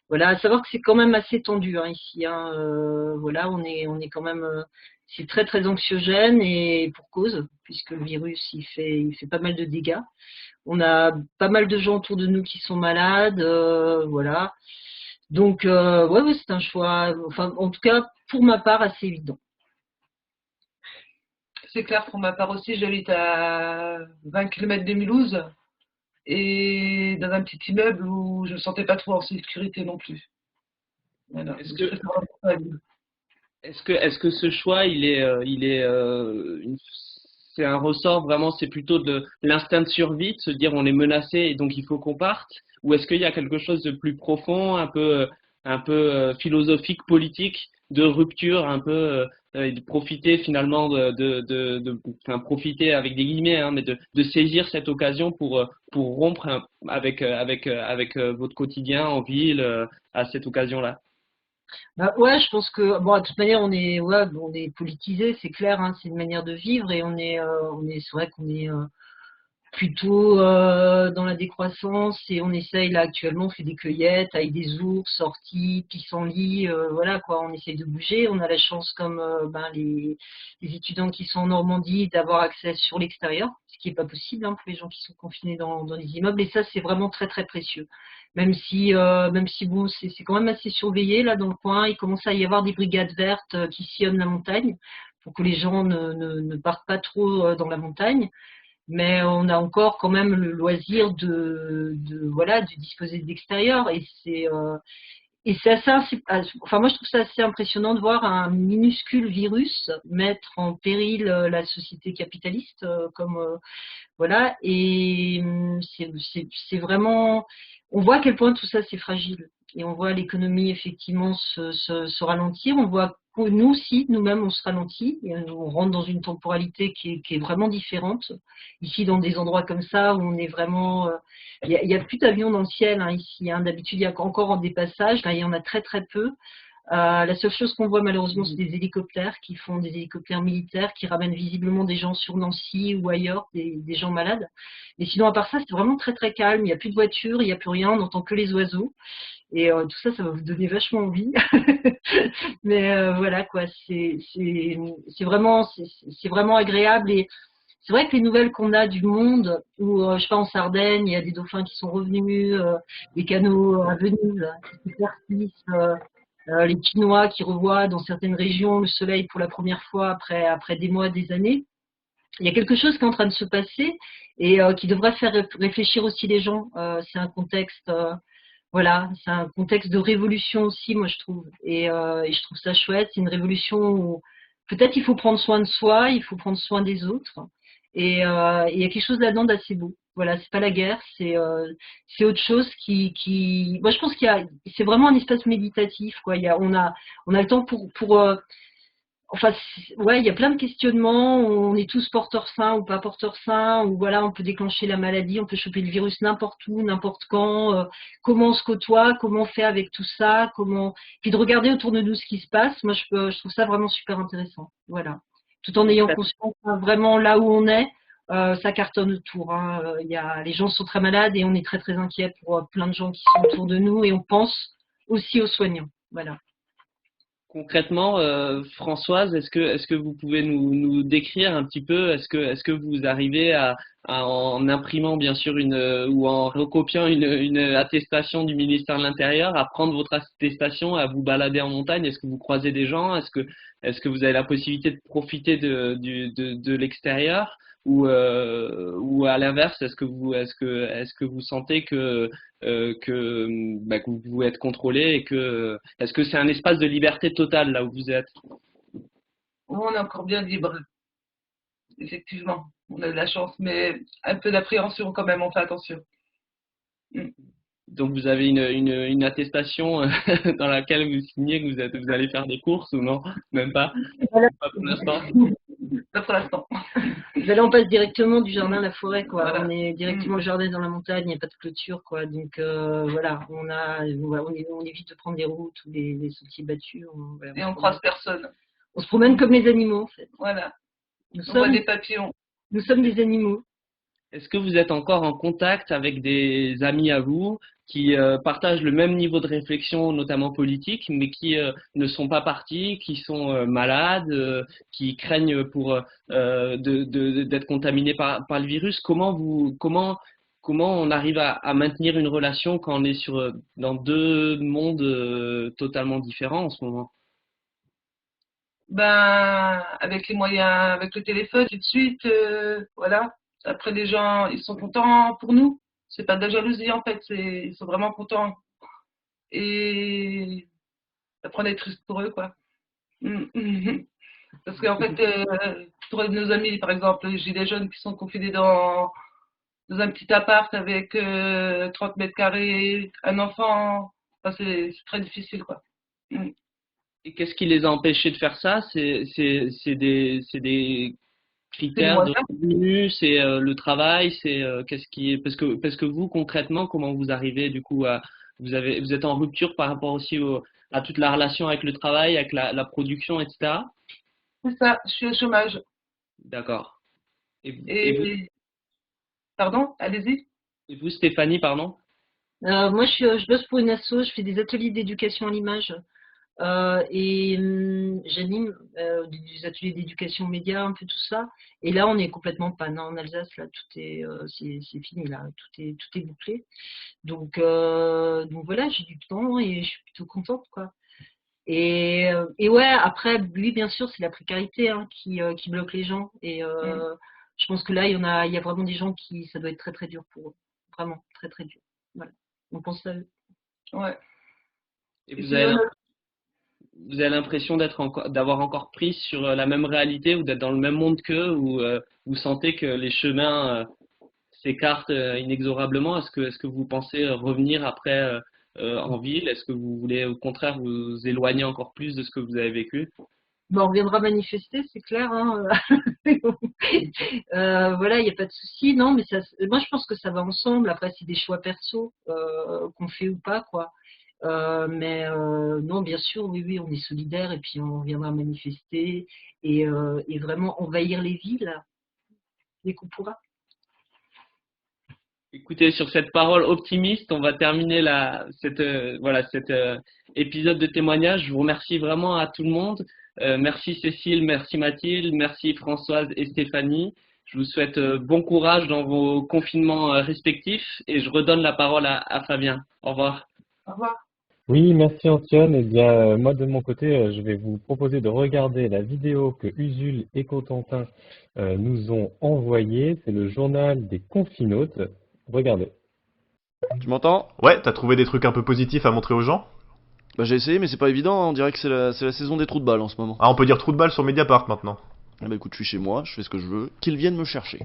Voilà, à savoir que c'est quand même assez tendu ici. Voilà, on est quand même, c'est très très anxiogène, et pour cause, puisque le virus il fait pas mal de dégâts. On a pas mal de gens autour de nous qui sont malades, voilà. Donc ouais, c'est un choix, enfin en tout cas pour ma part assez évident. C'est clair, pour ma part aussi, j'habite à 20 km de Mulhouse, et dans un petit immeuble où je ne me sentais pas trop en sécurité non plus. Voilà. Est-ce que ce choix, c'est un ressort vraiment, c'est plutôt de l'instinct de survie, de se dire on est menacé et donc il faut qu'on parte, ou est-ce qu'il y a quelque chose de plus profond, un peu philosophique, politique, de rupture, un peu de profiter finalement enfin profiter avec des guillemets, mais de saisir cette occasion pour rompre avec votre quotidien en ville à cette occasion-là? Ouais, je pense que bon, de toute manière on est politisé, c'est clair, c'est une manière de vivre, et c'est vrai qu'on est plutôt dans la décroissance et on essaye là actuellement, on fait des cueillettes avec des ours, sorties, pissenlits, voilà quoi, on essaye de bouger. On a la chance comme les étudiants qui sont en Normandie d'avoir accès sur l'extérieur, ce qui n'est pas possible pour les gens qui sont confinés dans les immeubles et ça c'est vraiment très très précieux. Même si bon, c'est quand même assez surveillé là dans le coin, il commence à y avoir des brigades vertes qui sillonnent la montagne pour que les gens ne partent pas trop dans la montagne. Mais on a encore quand même le loisir de disposer de l'extérieur et c'est assez, enfin moi je trouve ça assez impressionnant de voir un minuscule virus mettre en péril la société capitaliste voilà et c'est vraiment, on voit à quel point tout ça c'est fragile et on voit l'économie effectivement se ralentir, on voit que nous aussi, nous-mêmes, on se ralentit, et on rentre dans une temporalité qui est vraiment différente. Ici, dans des endroits comme ça, où on est vraiment... Il y a plus d'avions dans le ciel ici. D'habitude, il y a encore des passages. Là, il y en a très, très peu. La seule chose qu'on voit, malheureusement, c'est des hélicoptères des hélicoptères militaires qui ramènent visiblement des gens sur Nancy ou ailleurs, des gens malades. Mais sinon, à part ça, c'est vraiment très, très calme. Il n'y a plus de voitures, il n'y a plus rien. On n'entend que les oiseaux. Et tout ça, ça va vous donner vachement envie. Mais voilà quoi, c'est vraiment agréable et c'est vrai que les nouvelles qu'on a du monde, où je sais pas en Sardaigne, il y a des dauphins qui sont revenus, des canaux à Venise qui s'éclaircissent, les Quinois qui revoient dans certaines régions le soleil pour la première fois après des mois, des années. Il y a quelque chose qui est en train de se passer et qui devrait faire réfléchir aussi les gens. C'est un contexte voilà, c'est un contexte de révolution aussi, moi je trouve. Et je trouve ça chouette. C'est une révolution où peut-être il faut prendre soin de soi, il faut prendre soin des autres. Et il y a quelque chose là-dedans d'assez beau. Voilà, c'est pas la guerre, c'est autre chose qui. Moi je pense c'est vraiment un espace méditatif, quoi. On a le temps pour enfin, ouais, il y a plein de questionnements. On est tous porteurs sains ou pas porteurs sains, ou voilà, on peut déclencher la maladie, on peut choper le virus n'importe où, n'importe quand. Comment on se côtoie, comment on fait avec tout ça, puis de regarder autour de nous ce qui se passe. Moi, je trouve ça vraiment super intéressant. Voilà, tout en ayant conscience vraiment là où on est, ça cartonne autour. Les gens sont très malades et on est très très inquiets pour plein de gens qui sont autour de nous et on pense aussi aux soignants. Voilà. Concrètement, Françoise, est-ce que vous pouvez nous décrire un petit peu, est-ce que vous arrivez à en imprimant bien sûr ou en recopiant une attestation du ministère de l'Intérieur, à prendre votre attestation, à vous balader en montagne? Est-ce que vous croisez des gens? Est-ce que vous avez la possibilité de profiter de l'extérieur? Ou à l'inverse, est-ce que vous sentez que vous pouvez être contrôlé et est-ce que c'est un espace de liberté totale là où vous êtes? On est encore bien libre, effectivement. On a de la chance, mais un peu d'appréhension quand même, on fait attention. Donc vous avez une attestation dans laquelle vous signez que vous allez faire des courses ou non? Même pas? Pas pour l'instant. Pas pour l'instant. Là, on passe directement du jardin à la forêt, quoi. Voilà. On est directement le jardin dans la montagne, il n'y a pas de clôture, quoi. Donc voilà, on évite de prendre des routes ou des sentiers battus. Et on croise personne. On se promène comme les animaux, en fait. Voilà. On voit des papillons. Nous sommes des animaux. Est-ce que vous êtes encore en contact avec des amis à vous qui partagent le même niveau de réflexion, notamment politique, mais qui ne sont pas partis, qui sont malades, qui craignent d'être contaminés par le virus? Comment on arrive à maintenir une relation quand on est dans deux mondes totalement différents en ce moment? Avec les moyens, avec le téléphone, tout de suite, voilà. Après, les gens, ils sont contents pour nous. C'est pas de la jalousie, en fait. Ils sont vraiment contents. Et après, on est triste pour eux, quoi. Parce qu'en fait, pour nos amis, par exemple, j'ai des jeunes qui sont confinés dans un petit appart avec 30 mètres carrés, un enfant. Enfin, c'est très difficile, quoi. Et qu'est-ce qui les a empêchés de faire ça? C'est des critères de revenus, c'est le travail, c'est parce que vous concrètement, comment vous arrivez du coup vous êtes en rupture par rapport aussi à toute la relation avec le travail, avec la production, etc. C'est ça, je suis au chômage. D'accord. Pardon, allez-y. Et vous, Stéphanie, pardon? Moi, je bosse pour une asso, je fais des ateliers d'éducation à l'image j'anime des ateliers d'éducation média, un peu tout ça. Et là, on est complètement panne en Alsace. Là, c'est fini. Là, tout est bouclé. Donc voilà, j'ai du temps et je suis plutôt contente, quoi. Et ouais, après, lui, bien sûr, c'est la précarité qui bloque les gens. Et je pense que là, il y a vraiment des gens ça doit être très très dur pour eux, vraiment très très dur. Voilà. On pense à eux. Ouais. Et vous avez l'impression d'avoir encore prise sur la même réalité ou d'être dans le même monde qu'eux, ou vous sentez que les chemins s'écartent inexorablement? Est-ce que vous pensez revenir après en ville? Est-ce que vous voulez au contraire vous éloigner encore plus de ce que vous avez vécu? Bon, on reviendra manifester, c'est clair. Voilà, il n'y a pas de souci. Non, mais moi je pense que ça va ensemble. Après, c'est des choix perso qu'on fait ou pas, quoi. Non, bien sûr, oui, on est solidaires et puis on viendra manifester et vraiment envahir les villes dès qu'on pourra. Écoutez, sur cette parole optimiste, on va terminer cet épisode de témoignage. Je vous remercie vraiment à tout le monde. Merci Cécile, merci Mathilde, merci Françoise et Stéphanie. Je vous souhaite bon courage dans vos confinements respectifs et je redonne la parole à Fabien. Au revoir. Au revoir. Oui, merci Antoine. Eh bien, moi de mon côté, je vais vous proposer de regarder la vidéo que Usul et Cotentin nous ont envoyée. C'est le journal des confinautes. Regardez. Tu m'entends? Ouais, t'as trouvé des trucs un peu positifs à montrer aux gens? Bah j'ai essayé, mais c'est pas évident, on dirait que c'est la saison des trous de balle en ce moment. Ah, on peut dire trous de balle sur Mediapart maintenant. Ah bah écoute, je suis chez moi, je fais ce que je veux, qu'ils viennent me chercher.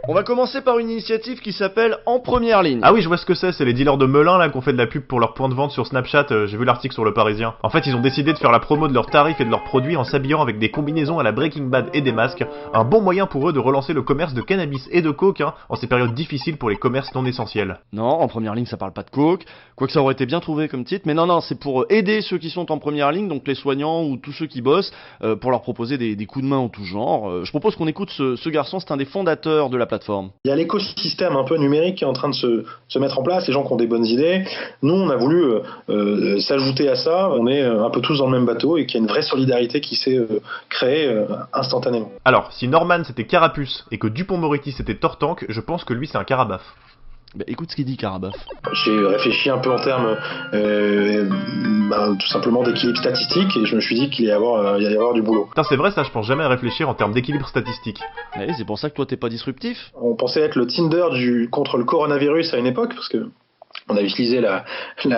On va commencer par une initiative qui s'appelle En Première Ligne. Ah oui, je vois ce que c'est les dealers de Melun là qui ont fait de la pub pour leur point de vente sur Snapchat, j'ai vu l'article sur Le Parisien. En fait, ils ont décidé de faire la promo de leurs tarifs et de leurs produits en s'habillant avec des combinaisons à la Breaking Bad et des masques. Un bon moyen pour eux de relancer le commerce de cannabis et de coke en ces périodes difficiles pour les commerces non essentiels. Non, En Première Ligne ça parle pas de coke, quoique ça aurait été bien trouvé comme titre, mais non, c'est pour aider ceux qui sont en première ligne, donc les soignants ou tous ceux qui bossent, pour leur proposer des coups de main en tout genre. Je propose qu'on écoute ce garçon, c'est un des fondateurs de la plateforme. Il y a l'écosystème un peu numérique qui est en train de se mettre en place, les gens qui ont des bonnes idées. Nous, on a voulu s'ajouter à ça. On est un peu tous dans le même bateau et qu'il y a une vraie solidarité qui s'est créée instantanément. Alors, si Norman c'était Carapuce et que Dupond-Moretti c'était Tortank, je pense que lui c'est un Carabaf. Bah, écoute ce qu'il dit, Carabaf. J'ai réfléchi un peu en termes tout simplement d'équilibre statistique et je me suis dit qu'il y allait y avoir du boulot. Putain, c'est vrai ça, je pense jamais à réfléchir en termes d'équilibre statistique. Ouais, c'est pour ça que toi t'es pas disruptif. On pensait être le Tinder contre le coronavirus à une époque parce que on a utilisé la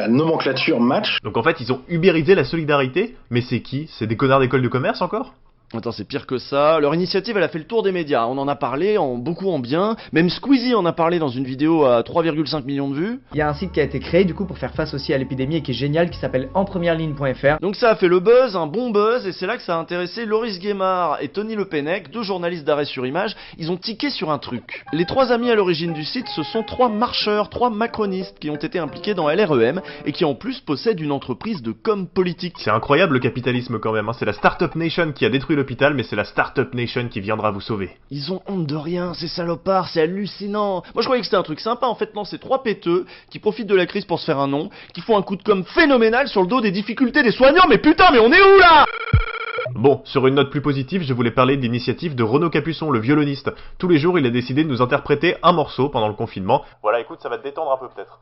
nomenclature match. Donc en fait, ils ont ubérisé la solidarité, mais c'est qui? C'est des connards d'école de commerce encore? Attends, c'est pire que ça. Leur initiative, elle a fait le tour des médias. On en a parlé, beaucoup en bien. Même Squeezie en a parlé dans une vidéo à 3,5 millions de vues. Il y a un site qui a été créé du coup pour faire face aussi à l'épidémie et qui est génial, qui s'appelle enpremiereligne.fr. Donc ça a fait le buzz, un bon buzz, et c'est là que ça a intéressé Loris Guémard et Tony Le Pennec, deux journalistes d'arrêt sur image. Ils ont tiqué sur un truc. Les trois amis à l'origine du site, ce sont trois marcheurs, trois macronistes qui ont été impliqués dans LREM et qui en plus possèdent une entreprise de com politique. C'est incroyable le capitalisme quand même, c'est la Startup Nation qui a détruit l'hôpital, mais c'est la Startup Nation qui viendra vous sauver. Ils ont honte de rien, ces salopards, c'est hallucinant. Moi je croyais que c'était un truc sympa, en fait non, c'est trois péteux qui profitent de la crise pour se faire un nom, qui font un coup de com' phénoménal sur le dos des difficultés des soignants, mais putain, mais on est où là? Bon, sur une note plus positive, je voulais parler de l'initiative de Renaud Capuçon, le violoniste. Tous les jours, il a décidé de nous interpréter un morceau pendant le confinement. Voilà, écoute, ça va te détendre un peu peut-être.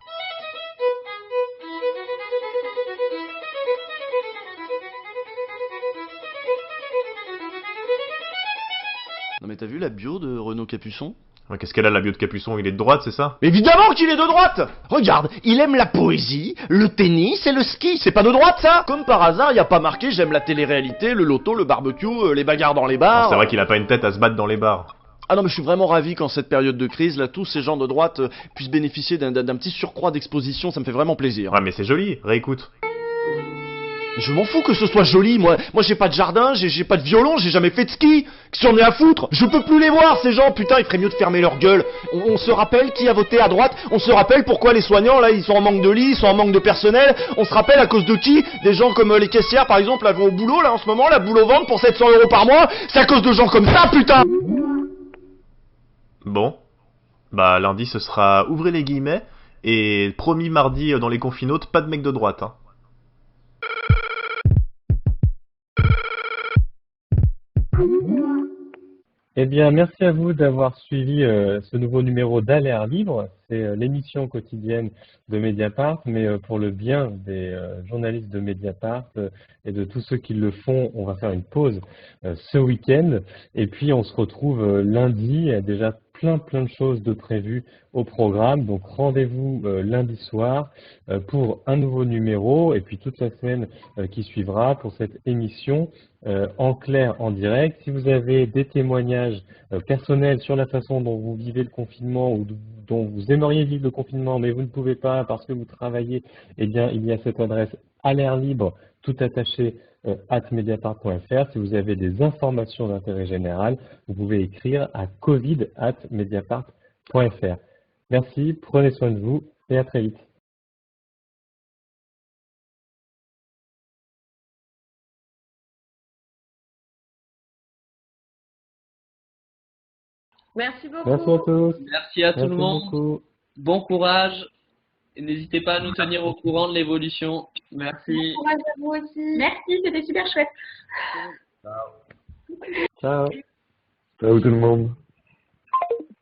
Non mais t'as vu la bio de Renaud Capuçon? Qu'est-ce qu'elle a la bio de Capuçon? Il est de droite, c'est ça? Évidemment qu'il est de droite! Regarde, il aime la poésie, le tennis et le ski, c'est pas de droite ça? Comme par hasard, y a pas marqué j'aime la télé-réalité, le loto, le barbecue, les bagarres dans les bars. C'est vrai qu'il a pas une tête à se battre dans les bars. Ah non mais je suis vraiment ravi qu'en cette période de crise, là, tous ces gens de droite puissent bénéficier d'un petit surcroît d'exposition, ça me fait vraiment plaisir. Ouais mais c'est joli, réécoute. Je m'en fous que ce soit joli, moi j'ai pas de jardin, j'ai pas de violon, j'ai jamais fait de ski. Qu'est-ce qu'on est à foutre? Je peux plus les voir ces gens, putain, il ferait mieux de fermer leur gueule. On se rappelle qui a voté à droite, on se rappelle pourquoi les soignants là ils sont en manque de lits, ils sont en manque de personnel, on se rappelle à cause de qui? Des gens comme les caissières par exemple, elles vont au boulot là en ce moment, la boule au ventre pour 700 € par mois, c'est à cause de gens comme ça, putain. Bon, bah lundi ce sera ouvrez les guillemets, et promis mardi dans les confinotes, pas de mec de droite, hein. Eh bien, merci à vous d'avoir suivi ce nouveau numéro d'Alerte Libre. C'est l'émission quotidienne de Mediapart, mais pour le bien des journalistes de Mediapart et de tous ceux qui le font, on va faire une pause ce week-end. Et puis, on se retrouve lundi. Il y a déjà plein de choses de prévues au programme. Donc, rendez-vous lundi soir pour un nouveau numéro et puis toute la semaine qui suivra pour cette émission en clair, en direct. Si vous avez des témoignages personnels sur la façon dont vous vivez le confinement ou dont vous aimeriez vivre le confinement, mais vous ne pouvez pas parce que vous travaillez, eh bien, il y a cette adresse Alerte Libre, tout attaché, @mediapart.fr. Si vous avez des informations d'intérêt général, vous pouvez écrire à covid@mediapart.fr. Merci, prenez soin de vous et à très vite. Merci beaucoup. Merci à tous. Merci à tout le monde. Beaucoup. Bon courage. Et n'hésitez pas à nous tenir au courant de l'évolution. Merci. Bon courage à vous aussi. Merci, c'était super chouette. Ciao. Ciao tout le monde.